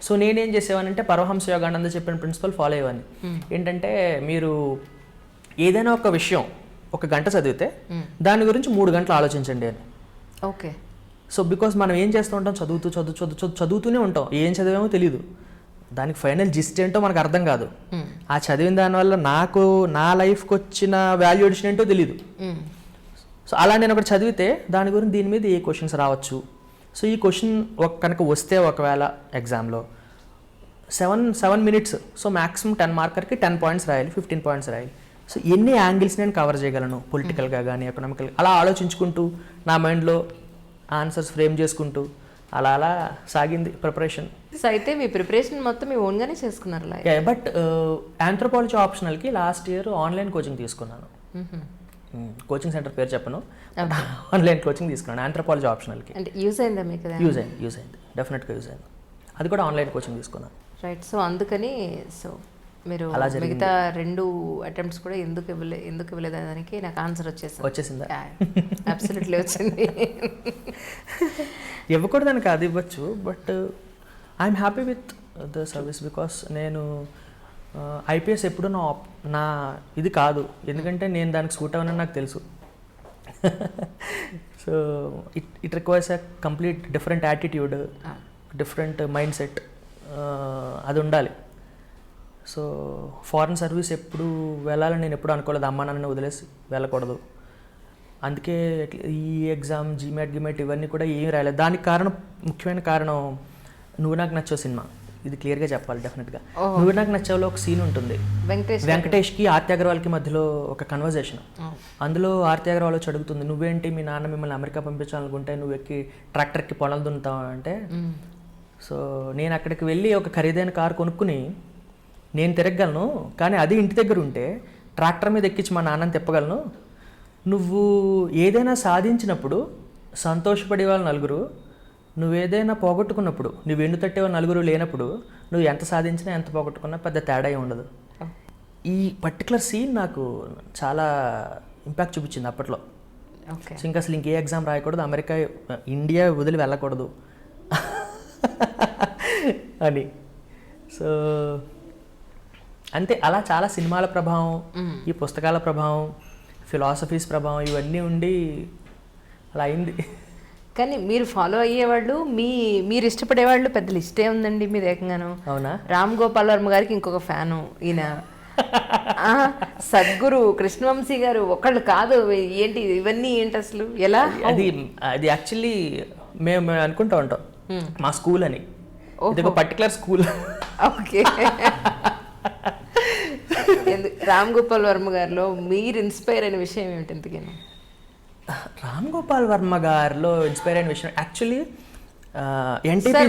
సో నేనేం చేసేవానంటే పరమహంస యోగానంద చెప్పిన ప్రిన్సిపల్ ఫాలో అయ్యేవాడిని. ఏంటంటే మీరు ఏదైనా ఒక విషయం 1 గంట చదివితే దాని గురించి 3 గంటలు ఆలోచించండి అని. ఓకే. సో బికాస్ మనం ఏం చేస్తూ ఉంటాం, చదువుతూనే ఉంటాం, ఏం చదివామో తెలియదు, దానికి ఫైనల్ జిస్ట్ ఏంటో మనకు అర్థం కాదు. ఆ చదివిన దానివల్ల నాకు నా లైఫ్కి వచ్చిన వాల్యూ అడిషన్ ఏంటో తెలియదు. సో అలా నేను ఒకటి చదివితే దాని గురించి దీని మీద ఏ క్వశ్చన్స్ రావచ్చు. సో ఈ క్వశ్చన్ కనుక వస్తే ఒకవేళ ఎగ్జామ్లో 7 minutes, సో మ్యాక్సిమం 10 మార్కర్కి 10 points రాయాలి, 15 points రాయాలి. సో ఎన్ని యాంగిల్స్ నేను కవర్ చేయగలను, పొలిటికల్గా కానీ ఎకనామికల్గా, అలా ఆలోచించుకుంటూ నా మైండ్లో ఆన్సర్స్ ఫ్రేమ్ చేసుకుంటూ అలా అలా సాగింది ప్రిపరేషన్. సో అయితే మీ ప్రిపరేషన్ మొత్తం మీ ఓన్గానే చేసుకున్నారు? బట్ ఆంథ్రోపాలజీ ఆప్షనల్కి లాస్ట్ ఇయర్ ఆన్లైన్ కోచింగ్ తీసుకున్నాను. కోచింగ్ సెంటర్ పేరు చెప్పను, ఆన్లైన్ కోచింగ్ తీసుకున్నాను ఆంథ్రోపాలజీ ఆప్షనల్కి. అంటే యూజ్ అయిందా మీకు? యూజ్ అయింది, డెఫినెట్గా యూజ్ అయింది. అది కూడా ఆన్లైన్ కోచింగ్ తీసుకున్నాను. రైట్. సో అందుకని సో మీరు మిగతా 2 అటెంప్ట్స్ కూడా ఎందుకు ఇవ్వలేదు దానికి నాకు ఆన్సర్ వచ్చేసిందా? అబ్సల్యూట్లీ వచ్చింది. ఇవ్వకూడదని కాదు, ఇవ్వచ్చు. But I'm happy with the service because నేను ఐపీఎస్ ఎప్పుడు నా ఇది కాదు, ఎందుకంటే నేను దానికి సూట్ అవ్వనని నాకు తెలుసు. So it requires a complete different attitude, different mind set, అది ఉండాలి. సో ఫారెన్ సర్వీస్ ఎప్పుడు వెళ్ళాలని నేను ఎప్పుడు అనుకోలేదు, అమ్మా నాన్నని వదిలేసి వెళ్ళకూడదు. అందుకే ఈ ఎగ్జామ్ జిమాట్ ఇవన్నీ కూడా ఏమీ రాయలేదు. దానికి కారణం, ముఖ్యమైన కారణం నువ్వు నాకు నచ్చావు సినిమా. ఇది క్లియర్గా చెప్పాలి డెఫినెట్గా. నువ్వు నాకు నచ్చావులో ఒక సీన్ ఉంటుంది, వెంకటేష్కి ఆర్తి అగర్వాల్కి మధ్యలో ఒక కన్వర్జేషన్. అందులో ఆర్తి అగర్వాల్ వచ్చి అడుగుతుంది, నువ్వేంటి మీ నాన్న మిమ్మల్ని అమెరికా పంపించాలనుకుంటే నువ్వు ఎక్కి ట్రాక్టర్కి పొలాలు దున్నుతావు అంటే, సో నేను అక్కడికి వెళ్ళి ఒక ఖరీదైన కారు కొనుక్కుని నేను తిరగలను, కానీ అది ఇంటి దగ్గర ఉంటే ట్రాక్టర్ మీద ఎక్కించి మా నాన్నని తిప్పగలను. నువ్వు ఏదైనా సాధించినప్పుడు సంతోషపడే వాళ్ళు నలుగురు, నువ్వేదైనా పోగొట్టుకున్నప్పుడు, నువ్వు ఎండు తట్టే నలుగురు లేనప్పుడు నువ్వు ఎంత సాధించినా ఎంత పోగొట్టుకున్నా పెద్ద తేడా ఉండదు. ఈ పర్టికులర్ సీన్ నాకు చాలా ఇంపాక్ట్ చూపించింది అప్పట్లో. సో ఇంకా అసలు ఇంకే ఎగ్జామ్ రాయకూడదు, అమెరికా ఇండియా వదిలి వెళ్ళకూడదు అని. సో అంతే, అలా చాలా సినిమాల ప్రభావం, ఈ పుస్తకాల ప్రభావం, ఫిలాసఫీస్ ప్రభావం ఇవన్నీ ఉండి అలా అయింది. కానీ మీరు ఫాలో అయ్యేవాళ్ళు, మీరు ఇష్టపడేవాళ్ళు పెద్ద లిస్టే ఉందండి మీరు ఏకంగాను. అవునా? రామ్ గోపాల్ వర్మ గారికి ఇంకొక ఫ్యాను ఈయన, సద్గురు కృష్ణవంశీ గారు, ఒకళ్ళు కాదు. ఏంటి ఇవన్నీ, ఏంటి అసలు ఎలా? అది యాక్చువల్లీ మేము అనుకుంటా ఉంటాం మా స్కూల్ అని, ఇది ఒక particular school. Okay. Ram Gopal Varma గారిలో మీరు ఇన్స్పైర్ అయిన విషయం ఏమిటి ఇంతకీ? రామ్ గోపాల్ వర్మ గారిలో ఇన్స్పైర్ అయిన విషయం actually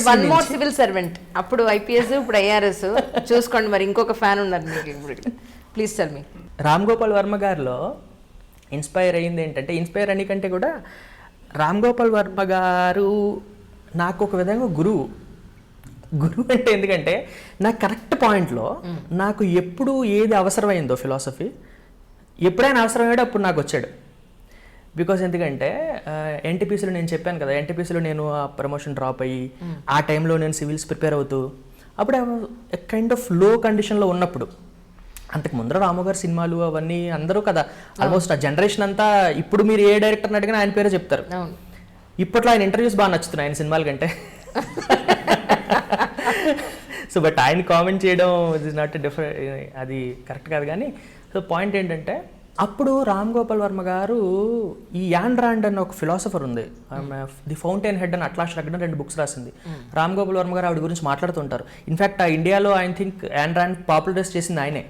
one more civil servant, అప్పుడు ఐపీఎస్ ఇప్పుడు ఐఆర్ఎస్ చూసుకోండి. మరి ఇంకొక ఫ్యాన్ ఉన్నారు మీకు ఇప్పుడు, please tell me. Ram Gopal Varma గారిలో ఇన్స్పైర్ అయ్యింది ఏంటంటే, ఇన్స్పైర్ అని కంటే కూడా రామ్ గోపాల్ వర్మ గారు నాకు ఒక విధంగా గురువు అంటే, ఎందుకంటే నాకు కరెక్ట్ పాయింట్లో నాకు ఎప్పుడు ఏది అవసరమైందో ఫిలాసఫీ, ఎప్పుడైనా అవసరమయ్యాడో అప్పుడు నాకు వచ్చాడు. బికాస్ ఎందుకంటే ఎన్టీపీసీలో నేను చెప్పాను కదా, ఎన్టీపీసీలో నేను ఆ ప్రమోషన్ డ్రాప్ అయ్యి ఆ టైంలో నేను సివిల్స్ ప్రిపేర్ అవుతూ అప్పుడు కైండ్ ఆఫ్ లో కండిషన్లో ఉన్నప్పుడు, అంతకు ముందర రాము గారి సినిమాలు అవన్నీ అందరూ కదా ఆల్మోస్ట్ ఆ జనరేషన్ అంతా, ఇప్పుడు మీరు ఏ డైరెక్టర్ని అడిగినా ఆయన పేరే చెప్తారు. ఇప్పట్లో ఆయన ఇంటర్వ్యూస్ బాగా నచ్చుతున్నాయి ఆయన సినిమాల కంటే. సో బట్ ఆయన కామెంట్ చేయడం ఇట్ ఇస్ నాట్ డిఫరెంట్, అది కరెక్ట్ కాదు. కానీ సో పాయింట్ ఏంటంటే, అప్పుడు రామ్ గోపాల్ వర్మ గారు ఈ యాన్ రాండ్ అన్న ఒక ఫిలాసఫర్ ఉంది, ది ఫౌంటైన్ హెడ్ అని అట్లాష్ రగ్డ్ అని 2 books రాసింది. రామ్ గోపాల్ వర్మ గారు ఆవిడ గురించి మాట్లాడుతుంటారు. ఇన్ఫ్యాక్ట్ ఆ ఇండియాలో ఐ థింక్ యాన్ రాండ్ పాపులరైజ్ చేసింది ఆయనే.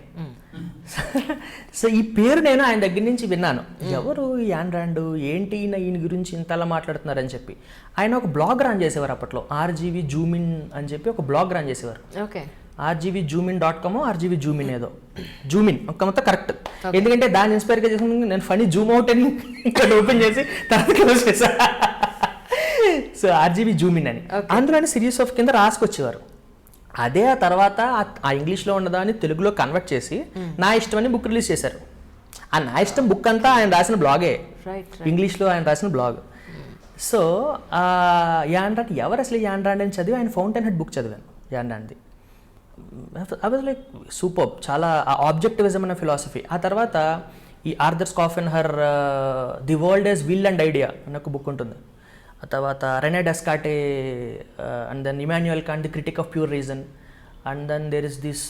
సో ఈ పేరు నేను ఆయన దగ్గర నుంచి విన్నాను, ఎవరు యాన్ రాండ్, ఏంటి ఈయన గురించి ఇంతలా మాట్లాడుతున్నారని చెప్పి. ఆయన ఒక బ్లాగ్ రన్ చేసేవారు అప్పట్లో, ఆర్జీవి జూమిన్ అని చెప్పి ఒక బ్లాగ్ రన్ చేసేవారు. ఓకే. RGVZoomIn.com RGVZoomIn ఏదో జూమిన్ ఒక మొత్తం కరెక్ట్. ఎందుకంటే దాన్ని ఇన్స్పైర్గా చేసుకుని నేను ఫనీ జూమ్ అవుట్ అని ఇక్కడ ఓపెన్ చేసి తర్వాత క్లోజ్ చేసా. సో RGVZoomIn అని అందులోనే సిరీస్ ఆఫ్ కింద రాసుకొచ్చేవారు. అదే ఆ తర్వాత ఆ ఇంగ్లీష్లో ఉన్నదాన్ని తెలుగులో కన్వర్ట్ చేసి నా ఇష్టం అని బుక్ రిలీజ్ చేశారు. ఆ నా ఇష్టం బుక్ అంతా ఆయన రాసిన బ్లాగే, ఇంగ్లీష్లో ఆయన రాసిన బ్లాగ్. సో యాన్ రాండ్ ఎవరు అసలు యాన్ రాండ్ అని చదివి ఆయన ఫౌంటైన్ హెడ్ బుక్ చదివాను యాన్ రాండ్ది. ఐ వాజ్ లైక్ సూపర్, చాలా ఆబ్జెక్టివిజం అనే ఫిలాసఫీ. ఆ తర్వాత ఈ Arthur Schopenhauer the world as will and idea అనే ఒక బుక్ ఉంటుంది. ఆ తర్వాత Rene Descartes and then Immanuel Kant the critique of pure reason and then there is this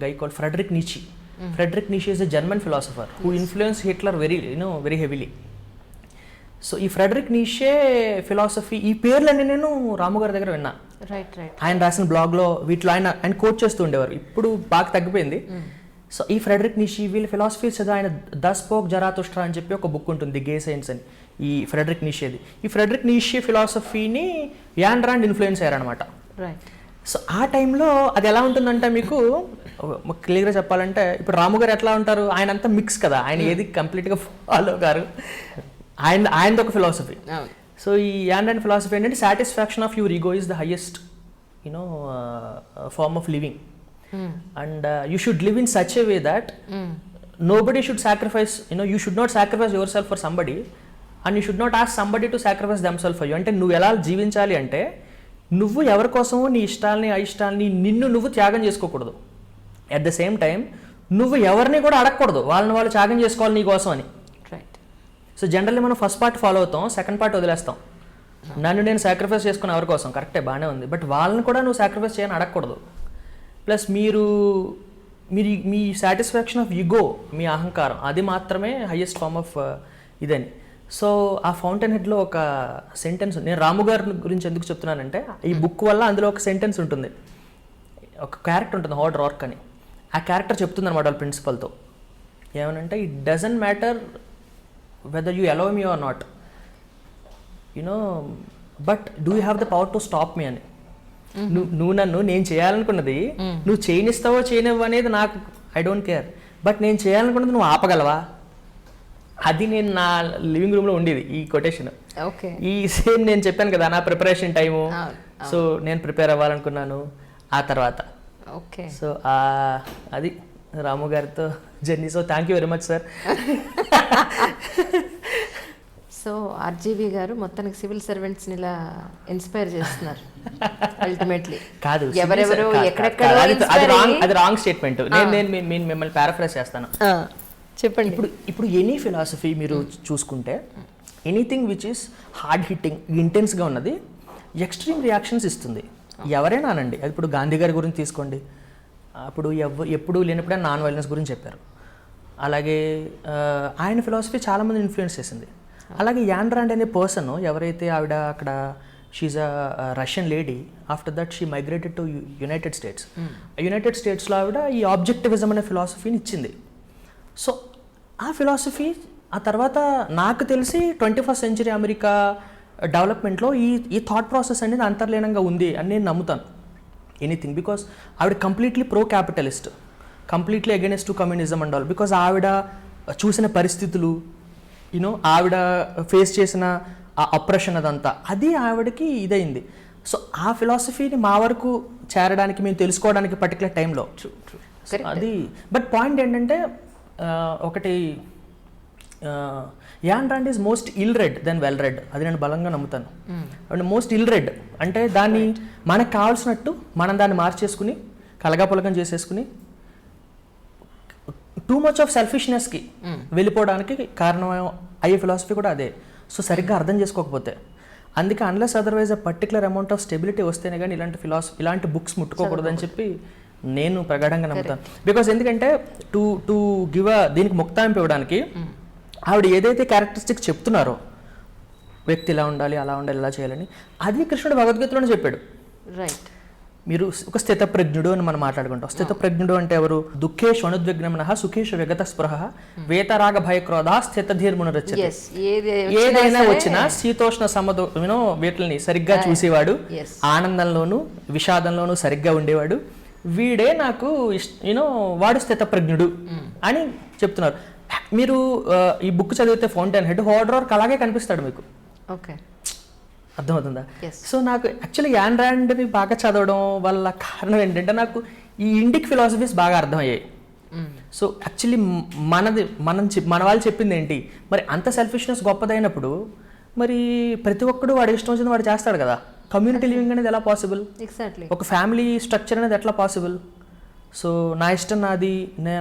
guy called Friedrich Nietzsche. Friedrich Nietzsche is a German philosopher who influence Hitler very heavily. So ఈ Friedrich Nietzsche philosophy ఈ పేర్లన్నీ నేను రాము గారి దగ్గర విన్నా. ఆయన రాసిన బ్లాగ్లో వీటిలో ఆయన కోట్ చేస్తూ ఉండేవారు. ఇప్పుడు బాగా తగ్గిపోయింది. సో ఈ ఫ్రెడరిక్ నీషే వీళ్ళ ఫిలాసఫీస్ చదివి ఆయన ద స్పోక్ జరాతుష్ట్రా అని చెప్పి ఒక బుక్ ఉంటుంది, ది గే సైన్స్ అని. ఈ ఫ్రెడరిక్ నీషేది, ఈ ఫ్రెడరిక్ నీషే ఫిలాసఫీని యాన్ రాండ్ ఇన్ఫ్లుయెన్స్ అయ్యారనమాట. సో ఆ టైంలో అది ఎలా ఉంటుందంటే మీకు క్లియర్గా చెప్పాలంటే ఇప్పుడు రాము గారు ఎట్లా ఉంటారు, ఆయన అంతా మిక్స్ కదా, ఆయన ఏది కంప్లీట్గా ఫాలో గారు ఆయనది ఒక ఫిలాసఫీ. సో ఈ యాన్ రాండ్ ఫిలాసఫీ ఏంటంటే satisfaction of your ego is the highest form of living and you should live in such a way that nobody should sacrifice, you should not sacrifice yourself for somebody and you should not ask somebody to sacrifice themselves for you. అంటే నువ్వు ఎలా జీవించాలి అంటే నువ్వు ఎవరి కోసమో నీ ఇష్టాలని అయిష్టాలని నిన్ను నువ్వు త్యాగం చేసుకోకూడదు. అట్ ద సేమ్ టైం నువ్వు ఎవరిని కూడా అడగకూడదు వాళ్ళని వాళ్ళు త్యాగం చేసుకోవాలి నీ కోసం అని. సో జనరల్లీ మనం ఫస్ట్ పార్ట్ ఫాలో అవుతాం, సెకండ్ పార్ట్ వదిలేస్తాం. నన్ను నేను సాక్రిఫైస్ చేసుకున్న ఎవరి కోసం, కరెక్టే బాగానే ఉంది, బట్ వాళ్ళని కూడా నువ్వు సాక్రిఫైస్ చేయని అడగకూడదు. ప్లస్ మీరు మీ సాటిస్ఫాక్షన్ ఆఫ్ ఈగో, మీ అహంకారం, అది మాత్రమే హైయెస్ట్ ఫార్మ్ ఆఫ్ ఇదని. సో ఆ ఫౌంటైన్ హెడ్లో ఒక సెంటెన్స్, నేను రాము గారి గురించి ఎందుకు చెప్తున్నానంటే ఈ బుక్ వల్ల అందులో ఒక సెంటెన్స్ ఉంటుంది, ఒక క్యారెక్టర్ ఉంటుంది హోడ్ రార్క్ అని. ఆ క్యారెక్టర్ చెప్తుంది అనమాట వాళ్ళ ప్రిన్సిపల్తో ఏమనంటే, it doesn't matter whether you allow me or not, but do you have the power to stop me అని. నువ్వు నన్ను నేను చేయాలనుకున్నది నువ్వు చేయనిస్తావో చేయనివ్వ అనేది నాకు ఐ డోంట్ కేర్, బట్ నేను చేయాలనుకున్నది నువ్వు ఆపగలవా. అది నేను నా లివింగ్ రూమ్లో ఉండేది ఈ కొటేషన్. ఈ సేమ్ నేను చెప్పాను కదా నా ప్రిపరేషన్ టైము, సో నేను ప్రిపేర్ అవ్వాలనుకున్నాను ఆ తర్వాత. సో అది రాము గారితో journey. So thank you very much sir. So RGV గారు మొత్తానికి సివిల్ సర్వెంట్స్ని ఇలా ఇన్స్పైర్ చేస్తున్నారు అల్టిమేట్లీ. కాదు, ఎవరెవరు ఎక్కడెక్కడ అది రాంగ్ స్టేట్మెంట్. నేను మిమ్మల్ని పారాఫ్రైజ్ చేస్తాను, చెప్పండి. ఇప్పుడు ఎనీ ఫిలాసఫీ మీరు చూసుకుంటే anything which is hard hitting, ఇంటెన్స్గా ఉన్నది ఎక్స్ట్రీమ్ రియాక్షన్స్ ఇస్తుంది. ఎవరైనా అనండి, అది ఇప్పుడు గాంధీ గారి గురించి తీసుకోండి, అప్పుడు ఎప్పుడు లేనప్పుడే నాన్ వైలెన్స్ గురించి చెప్పారు. అలాగే ఆయన ఫిలాసఫీ చాలామంది ఇన్ఫ్లుయెన్స్ చేసింది. అలాగే యాన్ రాండ్ అనే పర్సన్ ఎవరైతే ఆవిడ అక్కడ she a Russian lady, after that she migrated to United States. United స్టేట్స్లో ఆవిడ ఈ ఆబ్జెక్టివిజం అనే ఫిలాసఫీని ఇచ్చింది. సో ఆ ఫిలాసఫీ ఆ తర్వాత నాకు తెలిసి 21st సెంచరీ అమెరికా డెవలప్మెంట్లో ఈ థాట్ ప్రాసెస్ అనేది అంతర్లీనంగా ఉంది అని నేను నమ్ముతాను. ఎనీథింగ్ బికాస్ ఆవిడ completely pro capitalist, completely against to communism and all. Because ఆవిడ చూసిన పరిస్థితులు, ఆవిడ ఫేస్ చేసిన ఆ అప్రెషన్ అదంతా, అది ఆవిడకి ఇదైంది. సో ఆ ఫిలాసఫీని మా వరకు చేరడానికి, మేము తెలుసుకోవడానికి పర్టికులర్ టైంలో అది. బట్ పాయింట్ ఏంటంటే ఒకటి, Ayn Rand is most ill read then well read, అది నేను బలంగా నమ్ముతాను. అండ్ మోస్ట్ ఇల్ రెడ్ అంటే దాన్ని మనకు కావాల్సినట్టు మనం దాన్ని మార్చేసుకుని కలగాపులగం చేసేసుకుని టూ మచ్ ఆఫ్ సెల్ఫిష్నెస్కి వెళ్ళిపోవడానికి కారణం అయ్యే ఫిలాసఫీ కూడా అదే. సో సరిగ్గా అర్థం చేసుకోకపోతే, అందుకే unless otherwise a particular amount of stability వస్తేనే కానీ ఇలాంటి బుక్స్ ముట్టుకోకూడదని చెప్పి నేను ప్రగాఢంగా నమ్ముతాను. బికాస్ ఎందుకంటే టు గివ్ దీనికి ముక్తాయింపు ఇవ్వడానికి ఆవిడ ఏదైతే క్యారెక్టరిస్టిక్స్ చెప్తున్నారో, వ్యక్తి ఇలా ఉండాలి, అలా ఉండాలి, ఇలా చేయాలని, అది కృష్ణుడు భగవద్గీతలోనే చెప్పాడు. రైట్. మీరు ఒక స్థితప్రజ్ఞుడు అని మనం మాట్లాడుకుంటాం. స్థితప్రజ్ఞుడు అంటే ఎవరు? దుఃఖేషు అనుద్విగ్నమనః సుఖేషు విగత స్పృహః వేతరాగ భయక్రోధ స్థితధీర్మునరచ్యతే. ఏదైనా వచ్చినా శీతోష్ణ సమదో వీటిని సరిగ్గా చూసేవాడు, ఆనందంలోను విషాదంలోను సరిగ్గా ఉండేవాడు, వీడే నాకు యూనో వాడు స్థితప్రజ్ఞుడు అని చెప్తున్నారు. మీరు ఈ బుక్ చదివితే ఫౌంటైన్ హెడ్ హోల్డర్ అలాగే కనిపిస్తాడు మీకు. ఓకే, అర్థమవుతుందా? Yes. సో నాకు యాక్చువల్లీ యాన్ ర్యాండ్ని బాగా చదవడం వల్ల కారణం ఏంటంటే నాకు ఈ ఇండిక్ ఫిలాసఫీస్ బాగా అర్థమయ్యాయి. సో యాక్చువల్లీ మన వాళ్ళు చెప్పింది ఏంటి, మరి అంత సెల్ఫిష్నెస్ గొప్పదైనప్పుడు మరి ప్రతి ఒక్కడు వాడు ఇష్టం వచ్చింది వాడు చేస్తాడు కదా. కమ్యూనిటీ లివింగ్ అనేది ఎలా పాసిబుల్, ఎగ్జాక్ట్లీ. ఒక ఫ్యామిలీ స్ట్రక్చర్ అనేది ఎట్లా పాసిబుల్? సో నా ఇష్టం నాది,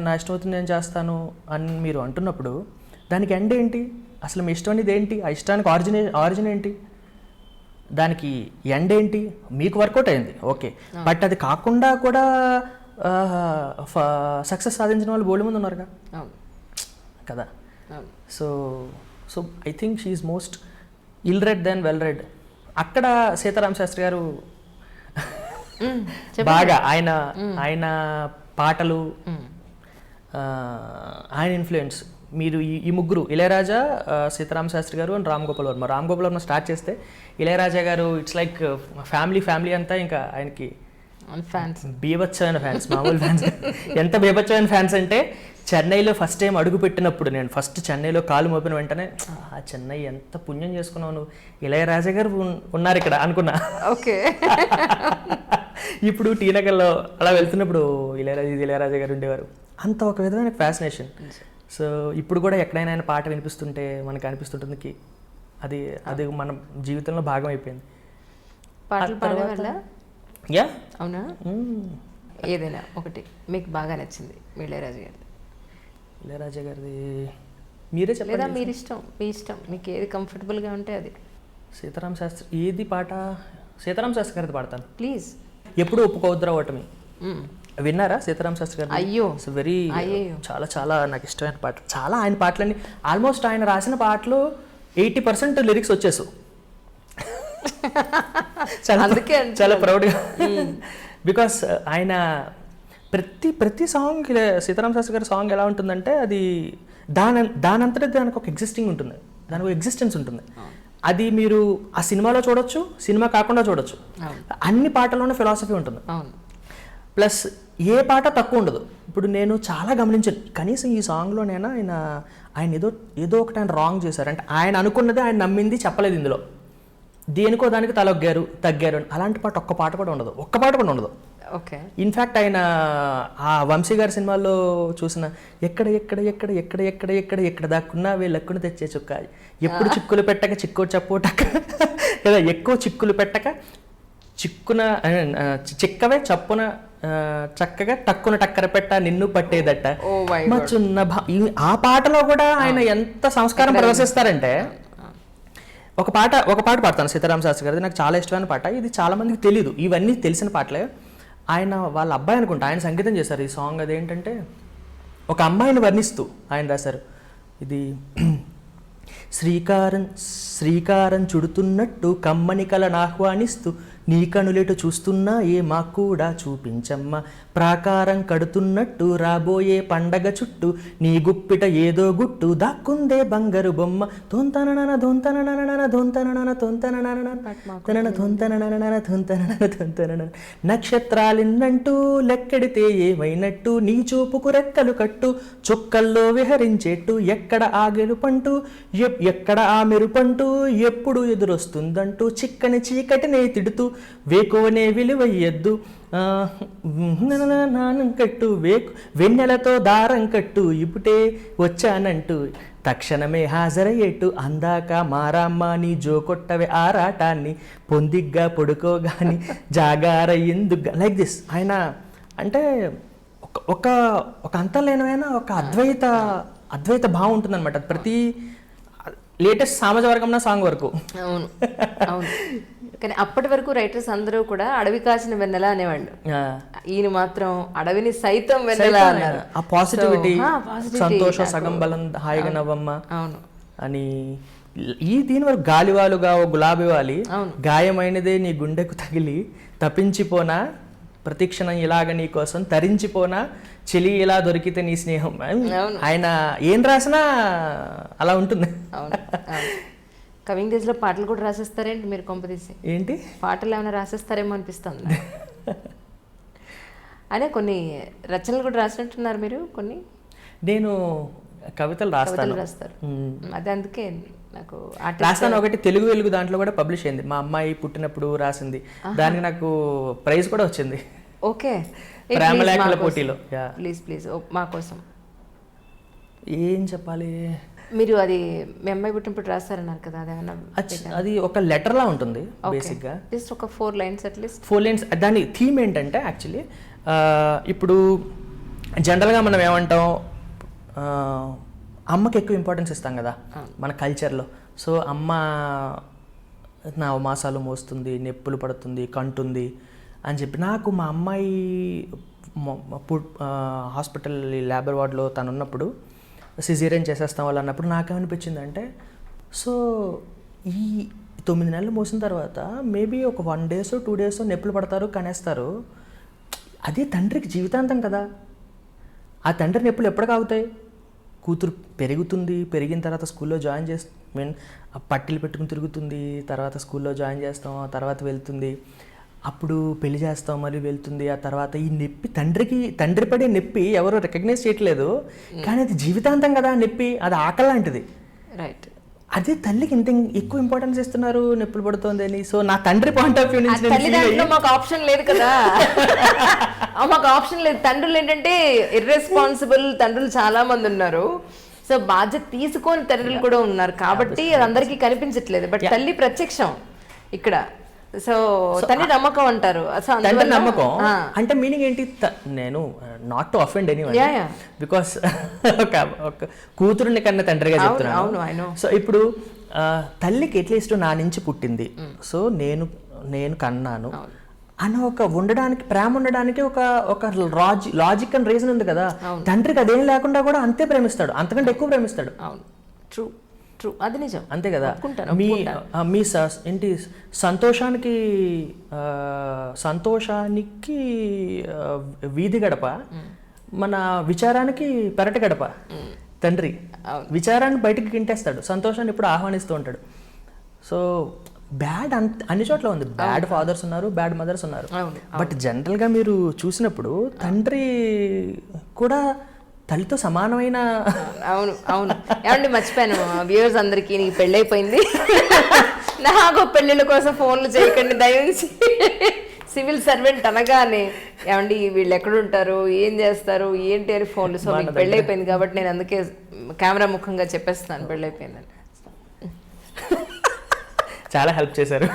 నా ఇష్టం అవుతుంది నేను చేస్తాను అని మీరు అంటున్నప్పుడు దానికి ఎండ్ ఏంటి? అసలు మీ ఇష్టం అనేది ఏంటి? ఆ ఇష్టానికి ఆరిజిన్ ఏంటి? దానికి ఎండ్ ఏంటి? మీకు వర్కౌట్ అయింది ఓకే, బట్ అది కాకుండా కూడా సక్సెస్ సాధించిన వాళ్ళు బోల్డ్ మంది ఉన్నారుగా కదా. So so I think she most ill read then well read. అక్కడ సీతారామ శాస్త్రి గారు బాగా ఆయన పాటలు, ఆయన ఇన్ఫ్లుయెన్స్. మీరు ఈ ముగ్గురు ఇళయరాజా, సీతారామ శాస్త్రి గారు అండ్ రామ్ గోపాల్ వర్మ స్టార్ట్ చేస్తే ఇళయరాజా గారు ఇట్స్ లైక్ ఫ్యామిలీ అంతా ఇంకా ఆయనకి ఫ్యాన్స్, బీభత్సమైన ఫ్యాన్స్, మామూలు ఫ్యాన్స్. ఎంత బీభత్సమైన ఫ్యాన్స్ అంటే చెన్నైలో ఫస్ట్ టైం అడుగు పెట్టినప్పుడు, నేను ఫస్ట్ చెన్నైలో కాలు మోపిన వెంటనే ఆ చెన్నై ఎంత పుణ్యం చేసుకున్నావు నువ్వు, ఇళయరాజా గారు ఉన్నారు ఇక్కడ అనుకున్నా. ఓకే. ఇప్పుడు టీ నగర్లో అలా వెళ్తున్నప్పుడు ఇళయరాజా గారు ఉండేవారు. అంత ఒక విధమైన ఫ్యాసినేషన్. సో ఇప్పుడు కూడా ఎక్కడైనా ఆయన పాట వినిపిస్తుంటే మనకు అనిపిస్తుంటుంది అది మన జీవితంలో భాగం అయిపోయింది. పాటలు పాడేవాళ్ళ? యా, అవునా? ఏదైనా ఒకటి మీకు బాగా నచ్చింది ఇళయరాజా గారిది? ఇళయరాజా గారిది మీరే చెప్పండి. లేదా మీరు ఇష్టం, మీ ఇష్టం, మీకు ఏది కంఫర్టబుల్గా ఉంటే అది. సీతారామ శాస్త్రి ఏది పాట? సీతారామ శాస్త్రి గారిది పాడతాను. ప్లీజ్. ఎప్పుడు ఒప్పుకోవద్దురా ఓటమి. విన్నారా సీతారామ శాస్త్రి గారు? అయ్యో, వెరీ చాలా చాలా నాకు ఇష్టమైన పాట. చాలా ఆయన పాటలన్నీ ఆల్మోస్ట్ ఆయన రాసిన పాటలు 80% లిరిక్స్ వచ్చేసు. చాలా ప్రౌడ్గా, బికాస్ ఆయన ప్రతి సాంగ్, సీతారామ శాస్త్రి గారి సాంగ్ ఎలా ఉంటుందంటే అది దానంతటే దానికి ఒక ఎగ్జిస్టింగ్ ఉంటుంది, దానికి ఒక ఎగ్జిస్టెన్స్ ఉంటుంది. అది మీరు ఆ సినిమాలో చూడొచ్చు, సినిమా కాకుండా చూడొచ్చు. అన్ని పాటల్లోనే ఫిలాసఫీ ఉంటుంది. ప్లస్ ఏ పాట తక్కువ ఉండదు. ఇప్పుడు నేను చాలా గమనించాను, కనీసం ఈ సాంగ్లోనైనా ఆయన ఏదో ఒకటి ఆయన రాంగ్ చేశారు అంటే ఆయన అనుకున్నది ఆయన నమ్మింది చెప్పలేదు ఇందులో, దేనికో దానికి తగ్గారు అలాంటి పాట ఒక్క పాట కూడా ఉండదు. ఓకే. ఇన్ఫ్యాక్ట్ ఆయన ఆ వంశీ గారి సినిమాల్లో చూసిన ఎక్కడ దాక్కున్నా వీళ్ళెక్కుని తెచ్చే చుక్క, ఎప్పుడు చిక్కులు పెట్టక చిక్కు చప్పుటక కదా, ఎక్కువ చిక్కులు పెట్టక చిక్కవే చప్పున చక్కగా టక్కున టక్కర పెట్ట నిన్ను పట్టేదట మచున్న ఆ పాటలో కూడా ఆయన ఎంత సంస్కారం ప్రదర్శిస్తారంటే, ఒక పాట పాడతాను సీతారామ శాస్త్రి గారిది, నాకు చాలా ఇష్టమైన పాట. ఇది చాలా మందికి తెలీదు, ఇవన్నీ తెలిసిన పాటలే. ఆయన వాళ్ళ అబ్బాయి అనుకుంటా ఆయన సంగీతం చేశారు ఈ సాంగ్. అదేంటంటే ఒక అమ్మాయిని వర్ణిస్తూ ఆయన రాశారు. ఇది శ్రీకారం చుడుతున్నట్టు కమ్మని కలను ఆహ్వానిస్తూ నీ కనులేటు చూస్తున్నా ఏ మాకు కూడా చూపించమ్మ, ప్రాకారం కడుతున్నట్టు రాబోయే పండగ చుట్టూ నీ గుప్పిట ఏదో గుట్టు దాక్కుందే బంగారు బొమ్మ, తొంతనన దొంతనన దొంతనన తొంతనన నక్షత్రాలిన్నంటూ లెక్కెడితే ఏమైనట్టు, నీ చూపుకు రెక్కలు కట్టు చుక్కల్లో విహరించేట్టు, ఎక్కడ ఆగెలు పంటూ ఎక్కడ ఆ మెరుపంటూ ఎప్పుడు ఎదురొస్తుందంటూ, చిక్కని చీకటినే తిడుతూ వేకోనే విలువయ్యద్దు కట్టు వెన్నెలతో దారం కట్టు, ఇప్పుడే వచ్చానంటూ తక్షణమే హాజరయ్యేట్టు, అందాక మారమ్మ నీ జోకొట్టవే ఆరాటాన్ని, పొందిగ్గా పడుకోగాని జాగార ఎందుగా, లైక్ దిస్. ఆయన అంటే ఒక అంతలేనమైన ఒక అద్వైత భావం ఉంటుందన్నమాట ప్రతి లేటెస్ట్ సామాజ వర్గం సాంగ్ వరకు. అవును. కానీ అప్పటి వరకు రైటర్స్ అందరూ కూడా అడవి కాచిన వెన్నెల అనేవాళ్ళు, ఈయన మాత్రం అడవిని సైతం వెన్నెల అన్నారు. ఆ పాజిటివిటీ, సంతోషం సగం బలం హాయిగా నవ్వమ్మ అని. దీని వరకు గాలివాలుగా ఓ గులాబీ వాలి, గాయమైనదే నీ గుండెకు తగిలి తప్పించిపోనా ప్రతిక్షణం ఇలాగ నీ కోసం తరించిపోనా చెలి ఇలా దొరికితే నీ స్నేహం. ఆయన ఏం రాసినా అలా ఉంటుంది. కమింగ్ డేస్ లో పాటలు కూడా రాసేస్తారేంటి మీరు కొంపదీసి? ఏంటి పాటలు ఏమైనా రాసేస్తారేమో అనిపిస్తుంది. అనే కొన్ని రచనలు కూడా రాసినట్టున్నారు మీరు, కొన్ని నేను కవితలు రాస్తాను. రాస్తారు. అదే అందుకే నాకు రాస్తాను. ఒకటి తెలుగు వెలుగు దాంట్లో కూడా పబ్లిష్ అయింది, మా అమ్మాయి పుట్టినప్పుడు రాసింది, దానికి నాకు ప్రైజ్ కూడా వచ్చింది. ఓకే, ప్రేమలేఖల పోటీలో. ప్లీజ్ ప్లీజ్ మా కోసం ఏం చెప్పాలి, మీరు అది మీ అమ్మాయి పుట్టినప్పుడు రాస్తారన్నారు కదా, అదేమన్నా అది ఒక లెటర్ లా ఉంటుంది బేసిక్ గా, జస్ట్ ఒక 4 lines అట్లీస్ట్. 4 lines. దాని థీమ్ ఏంటంటే యాక్చువల్లీ ఇప్పుడు జనరల్గా మనం ఏమంటాం, అమ్మకి ఎక్కువ ఇంపార్టెన్స్ ఇస్తాం కదా మన కల్చర్లో. సో అమ్మ నవమాసాలు మోస్తుంది, నొప్పులు పడుతుంది, కంటుంది అని చెప్పి, నాకు మా అమ్మాయి హాస్పిటల్ లేబర్ వార్డ్లో తను ఉన్నప్పుడు సిజేరియన్ చేసేస్తాం వాళ్ళు అన్నప్పుడు నాకేమనిపించిందంటే, సో ఈ 9 నెలలు మోసిన తర్వాత మేబీ ఒక 1 days 2 days నొప్పులు పడతారు, కనేస్తారు. అదే తండ్రికి జీవితాంతం కదా. ఆ తండ్రి నొప్పులు ఎప్పటికి ఆగుతాయి? కూతురు పెరుగుతుంది, పెరిగిన తర్వాత స్కూల్లో జాయిన్ పట్టీలు పెట్టుకుని తిరుగుతుంది, తర్వాత స్కూల్లో జాయిన్ చేస్తాం, తర్వాత వెళ్తుంది, అప్పుడు పెళ్లి చేస్తాం, మరి వెళ్తుంది. ఆ తర్వాత ఈ నొప్పి తండ్రి పడే నొప్పి ఎవరు రికగ్నైజ్ చేయట్లేదు, కానీ అది జీవితాంతం కదా నొప్పి, అది ఆకలి లాంటిది. రైట్. అదే తల్లికి ఇంత ఎక్కువ ఇంపార్టెన్స్ ఇస్తున్నారు నొప్పులు పడుతుంది అని. సో నా తండ్రి పాయింట్ ఆఫ్ వ్యూ నుంచి తల్లిదండ్రులు మాకు ఆప్షన్ లేదు కదా, మాకు ఆప్షన్ లేదు. తండ్రులు ఏంటంటే ఇర్రెస్పాన్సిబుల్ తండ్రులు చాలా మంది ఉన్నారు. సో బాధ్యత తీసుకొని తండ్రులు కూడా ఉన్నారు కాబట్టి అది అందరికీ కనిపించట్లేదు. బట్ తల్లి ప్రత్యక్షం ఇక్కడ. సో తల్లి నమ్మకం అంటారు. తండ్రి నమ్మకం అంటే మీనింగ్ ఏంటి? నేను not to offend anyone, because ఒక కూతురుని కన్నా తండ్రిగా చెప్తున్నాను. సో ఇప్పుడు తల్లికి ఎట్లీస్ట్ నా నుంచి పుట్టింది, సో నేను కన్నాను అని ఒక ఉండడానికి, ప్రేమ ఉండడానికి ఒక లాజిక్ అండ్ రీజన్ ఉంది కదా. తండ్రికి అదేం లేకుండా కూడా అంతే ప్రేమిస్తాడు, అంతకంటే ఎక్కువ ప్రేమిస్తాడు. ట్రూ ట్రూ, అది నిజం, అంతే కదా. మీ ఏంటి సంతోషానికి వీధి గడప, మన విచారానికి పెరటి గడప. తండ్రి విచారాన్ని బయటికి గింటేస్తాడు, సంతోషాన్ని ఇప్పుడు ఆహ్వానిస్తూ ఉంటాడు. సో బ్యాడ్ అన్ని చోట్ల ఉంది. బ్యాడ్ ఫాదర్స్ ఉన్నారు, బ్యాడ్ మదర్స్ ఉన్నారు. బట్ జనరల్గా మీరు చూసినప్పుడు తండ్రి కూడా తల్లితో సమానమైన. అవును అవును. ఏమండి మర్చిపోయాను వ్యూవర్స్ అందరికీ, నీకు పెళ్ళైపోయింది, నాకు పెళ్ళిళ్ళ కోసం ఫోన్లు చేయకండి దయించి. సివిల్ సర్వెంట్ అనగానే ఏమండి వీళ్ళు ఎక్కడుంటారు, ఏం చేస్తారు, ఏంటి అని ఫోన్లు. సో మీకు పెళ్ళైపోయింది కాబట్టి నేను అందుకే కెమెరా ముఖంగా చెప్పేస్తాను పెళ్ళైపోయిందని. చాలా హెల్ప్ చేశారు.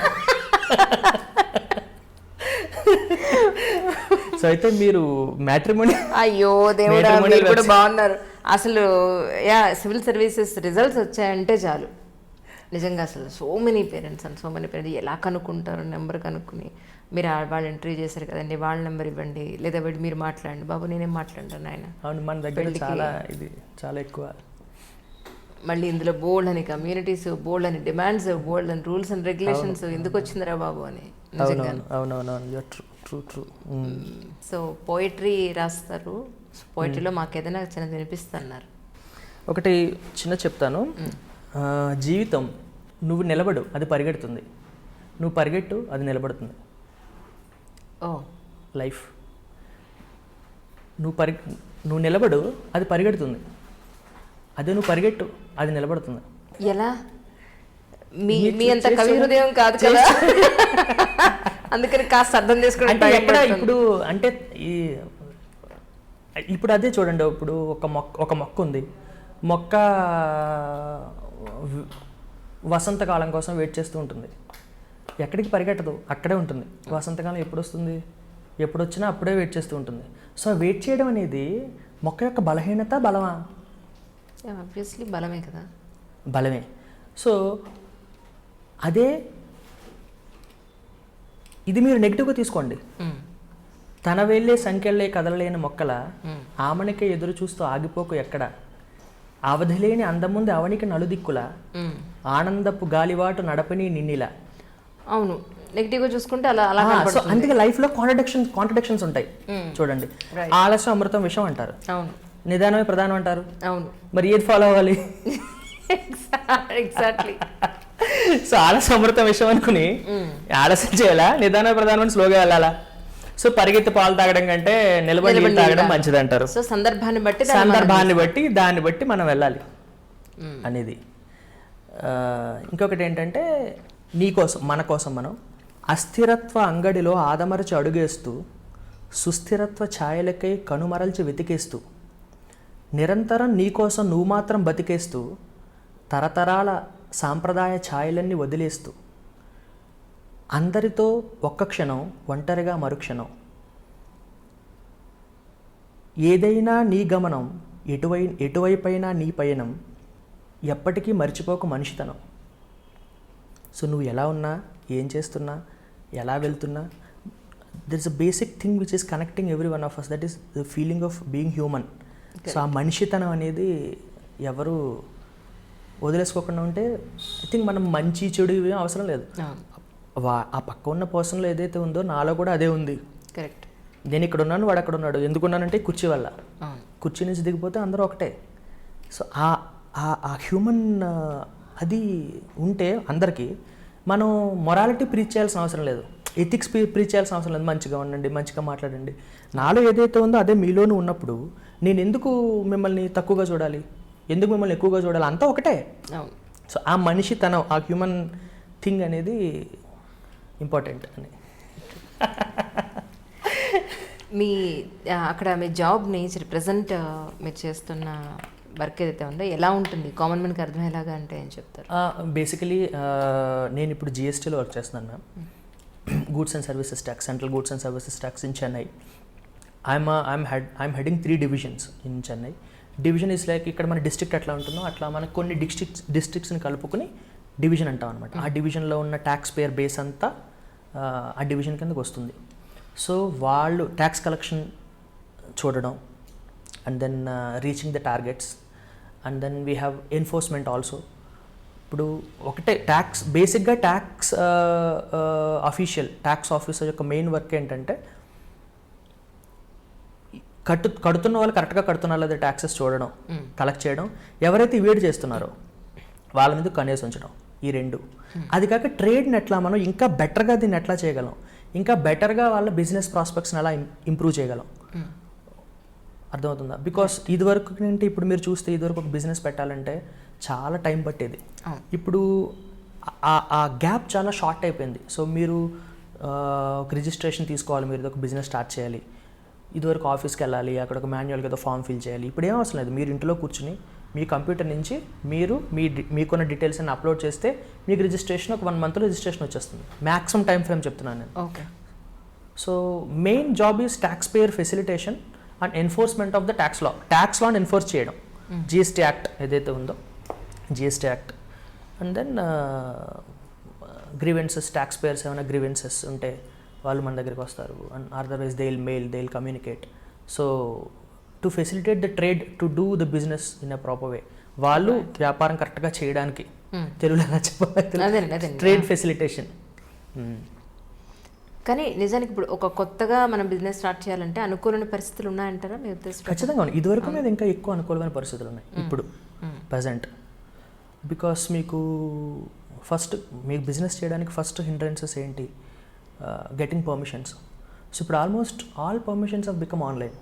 సో అయితే మీరు మ్యాట్రిమోనీ, అయ్యో దేవుడా మీరు కూడా బాగున్నారు అసలు. సివిల్ సర్వీసెస్ రిజల్ట్స్ వచ్చాయంటే చాలు నిజంగా. అసలు సో మెనీ పేరెంట్స్ ఎలా కనుక్కుంటారు, నెంబర్ కనుక్కుని, మీరు వాళ్ళు ఇంటర్వ్యూ చేశారు కదండి, వాళ్ళ నెంబర్ ఇవ్వండి, లేదా మీరు మాట్లాడండి, బాబు నేనేం మాట్లాడాను ఆయన. అవును, మన దగ్గర చాలా ఎక్కువ. మళ్ళీ ఇందులో బోల్డ్ అని కమ్యూనిటీస్, బోల్డ్ అని డిమాండ్స్, బోల్డ్ అని రూల్స్ అండ్ రెగ్యులేషన్స్, ఎందుకు వచ్చిందిరా బాబు అని. సో పోయిటరీ రాస్తారు, పోయిటరీలో మాకు ఏదైనా చిన్న వినిపిస్తున్నారు. ఒకటి చిన్న చెప్తాను. జీవితం, నువ్వు నిలబడు అది పరిగెడుతుంది, నువ్వు పరిగెట్టు అది నిలబడుతుంది. లైఫ్, నువ్వు నిలబడు అది పరిగెడుతుంది, అదే నువ్వు పరిగెట్టు అది నిలబడుతుంది. ఎలా? మీ అంత కవి హృదయం కాదు కదా, అందుకని కాస్త అర్థం చేసుకుంటే ఇప్పుడు అంటే ఇప్పుడు అదే చూడండి. ఇప్పుడు ఒక మొక్క ఉంది, మొక్క వసంతకాలం కోసం వెయిట్ చేస్తూ ఉంటుంది, ఎక్కడికి పరిగెట్టదు, అక్కడే ఉంటుంది. వసంతకాలం ఎప్పుడు వస్తుంది, ఎప్పుడు వచ్చినా అప్పుడే వెయిట్ చేస్తూ ఉంటుంది. సో వెయిట్ చేయడం అనేది మొక్క యొక్క బలహీనత, బలమా? ఆబ్వియస్లీ బలమే కదా. బలమే. సో అదే ఇది మీరు నెగిటివ్గా తీసుకోండి. తన వెళ్ళే సంఖ్యలే కదలలేని మొక్కల ఆమనికే ఎదురు చూస్తూ ఆగిపోకు ఎక్కడ, అవధిలేని అందముంది అవనికి నలుదిక్కుల, ఆనందపు గాలివాటు నడపని నిన్నిలా. అవును, నెగిటివ్గా చూసుకుంటే అలా అలా. సో అందుకే లైఫ్లో కాంట్రడిక్షన్స్ ఉంటాయి. చూడండి, ఆలస్యం అమృతం విషయం అంటారు, అవును, నిదానమే ప్రధానం అంటారు. అవును, మరి ఏది ఫాలో అవ్వాలి? ఎగ్జాక్ట్లీ. సో ఆలస్యం అమృతం విషయం అనుకుని ఆలస్యం చేయాలా, నిదానమే ప్రధానం స్లోగా వెళ్ళాలా? సో పరిగెత్తి పాలు తాగడం కంటే నిలబడి నీళ్ళు తాగడం మంచిది అంటారు. సో సందర్భాన్ని బట్టి దాన్ని బట్టి మనం వెళ్ళాలి అనేది. ఇంకొకటి ఏంటంటే మన కోసం మనం అస్థిరత్వ అంగడిలో ఆదమరచి అడుగేస్తూ సుస్థిరత్వ ఛాయలకై కనుమరల్చి వెతికేస్తూ నిరంతరం నీకోసం నువ్వు మాత్రం బతికేస్తూ తరతరాల సాంప్రదాయ ఛాయలన్నీ వదిలేస్తూ అందరితో ఒక్క క్షణం ఒంటరిగా మరుక్షణం ఏదైనా నీ గమనం ఎటువైపైనా నీ పయనం ఎప్పటికీ మర్చిపోక మనిషితనం. సో నువ్వు ఎలా ఉన్నా, ఏం చేస్తున్నా, ఎలా వెళ్తున్నా, there is a basic thing which is connecting every one of us, that is the feeling of being human. So ఆ మనిషితనం అనేది ఎవరు వదిలేసుకోకుండా ఉంటే ఐ థింక్ మనం మంచి చెడు ఇవి అవసరం లేదు. ఆ పక్క ఉన్న పర్సన్లో ఏదైతే ఉందో నాలో కూడా అదే ఉంది. కరెక్ట్. నేను ఇక్కడ ఉన్నాను, వాడు అక్కడ ఉన్నాడు. ఎందుకున్నానంటే కుర్చీ వల్ల. కుర్చీ నుంచి దిగిపోతే అందరూ ఒకటే. సో ఆ హ్యూమన్ అది ఉంటే అందరికీ మనం మొరాలిటీ ప్రీచ్ చేయాల్సిన అవసరం లేదు, ఎథిక్స్ ప్రీచ్ చేయాల్సిన అవసరం లేదు. మంచిగా ఉండండి, మంచిగా మాట్లాడండి. నాలో ఏదైతే ఉందో అదే మీలోనూ ఉన్నప్పుడు నేను ఎందుకు మిమ్మల్ని తక్కువగా చూడాలి, ఎందుకు మిమ్మల్ని ఎక్కువగా చూడాలి, అంతా ఒకటే. సో ఆ మనిషితనం, ఆ హ్యూమన్ థింగ్ అనేది ఇంపార్టెంట్ అని. మీ అక్కడ మీ జాబ్ని ప్రజెంట్ మీరు చేస్తున్న వర్క్ ఏదైతే ఉందో ఎలా ఉంటుంది, కామన్ మ్యాన్కి అర్థమయ్యేలాగా అంటే ఏం చెప్తారు? బేసికలీ నేను ఇప్పుడు జిఎస్టీలో వర్క్ చేస్తున్నాను ma'am. Goods and services tax, central goods and services tax in Chennai. I'm heading 3 divisions in Chennai. Division is like ఇక్కడ మన డిస్ట్రిక్ట్ ఎట్లా ఉంటుందో అట్లా మనకు కొన్ని డిస్ట్రిక్ట్స్ని కలుపుకొని డివిజన్ అంటాం అనమాట. ఆ డివిజన్లో ఉన్న ట్యాక్స్ పేయర్ బేస్ అంతా ఆ డివిజన్ కిందకు వస్తుంది. సో వాళ్ళు ట్యాక్స్ కలెక్షన్ చూడడం, and then reaching the targets, and then we have enforcement also. ఇప్పుడు ఒకటే ట్యాక్స్, బేసిక్గా ట్యాక్స్ ట్యాక్స్ ఆఫీసర్ యొక్క మెయిన్ వర్క్ ఏంటంటే కడుతున్న వాళ్ళు కరెక్ట్గా కడుతున్నారు లేదా ట్యాక్సెస్ చూడడం, కలెక్ట్ చేయడం, ఎవరైతే ఇవేట్ చేస్తున్నారో వాళ్ళ మీద కనేసి ఉంచడం, ఈ 2. అది కాక ట్రేడ్ని ఎట్లా మనం ఇంకా బెటర్గా దీన్ని ఎట్లా చేయగలం, ఇంకా బెటర్గా వాళ్ళ బిజినెస్ ప్రాస్పెక్ట్స్ని ఎలా ఇంప్రూవ్ చేయగలం. అర్థమవుతుందా? బికాస్ ఇదివరకు ఏంటి, ఇప్పుడు మీరు చూస్తే ఇదివరకు ఒక బిజినెస్ పెట్టాలంటే చాలా టైం పట్టేది. ఇప్పుడు ఆ గ్యాప్ చాలా షార్ట్ అయిపోయింది. సో మీరు ఒక రిజిస్ట్రేషన్ తీసుకోవాలి, మీరు ఒక బిజినెస్ స్టార్ట్ చేయాలి, ఇదివరకు ఆఫీస్కి వెళ్ళాలి, అక్కడ ఒక మాన్యువల్గా ఏదో ఫామ్ ఫిల్ చేయాలి. ఇప్పుడు ఏం అవసరం లేదు, మీరు ఇంట్లో కూర్చుని మీ కంప్యూటర్ నుంచి మీకున్న డీటెయిల్స్ అన్ని అప్లోడ్ చేస్తే మీకు రిజిస్ట్రేషన్ ఒక 1 monthలో రిజిస్ట్రేషన్ వచ్చేస్తుంది. మ్యాక్సిమం టైం ఫ్రేమ్ చెప్తున్నాను నేను. Okay. So main job is tax payer facilitation and enforcement of the tax లాని ఎన్ఫోర్స్ చేయడం. జిఎస్టీ యాక్ట్ ఏదైతే ఉందో GST act, and then grievances, tax payers ఏమైనా గ్రీవెన్సెస్ ఉంటే వాళ్ళు మన దగ్గరికి వస్తారు, and otherwise they will communicate. So to facilitate the trade to do the business in a proper way, వాళ్ళు వ్యాపారం కరెక్ట్గా చేయడానికి, తెలుగులో చెప్పాలి, ట్రేడ్ ఫెసిలిటేషన్. కానీ నిజానికి ఇప్పుడు ఒక కొత్తగా మనం బిజినెస్ స్టార్ట్ చేయాలంటే అనుకూలమైన పరిస్థితులు ఉన్నాయంటారా మీ ఉద్దేశం? ఖచ్చితంగా ఉన్నాయి. ఇదివరకు మీద ఇంకా ఎక్కువ అనుకూలమైన పరిస్థితులు ఉన్నాయి ఇప్పుడు ప్రజెంట్. బికాస్ మీకు బిజినెస్ చేయడానికి ఫస్ట్ హిండ్రెన్సెస్ ఏంటి, గెటింగ్ పర్మిషన్స్. సో ఇప్పుడు almost all permissions have become online.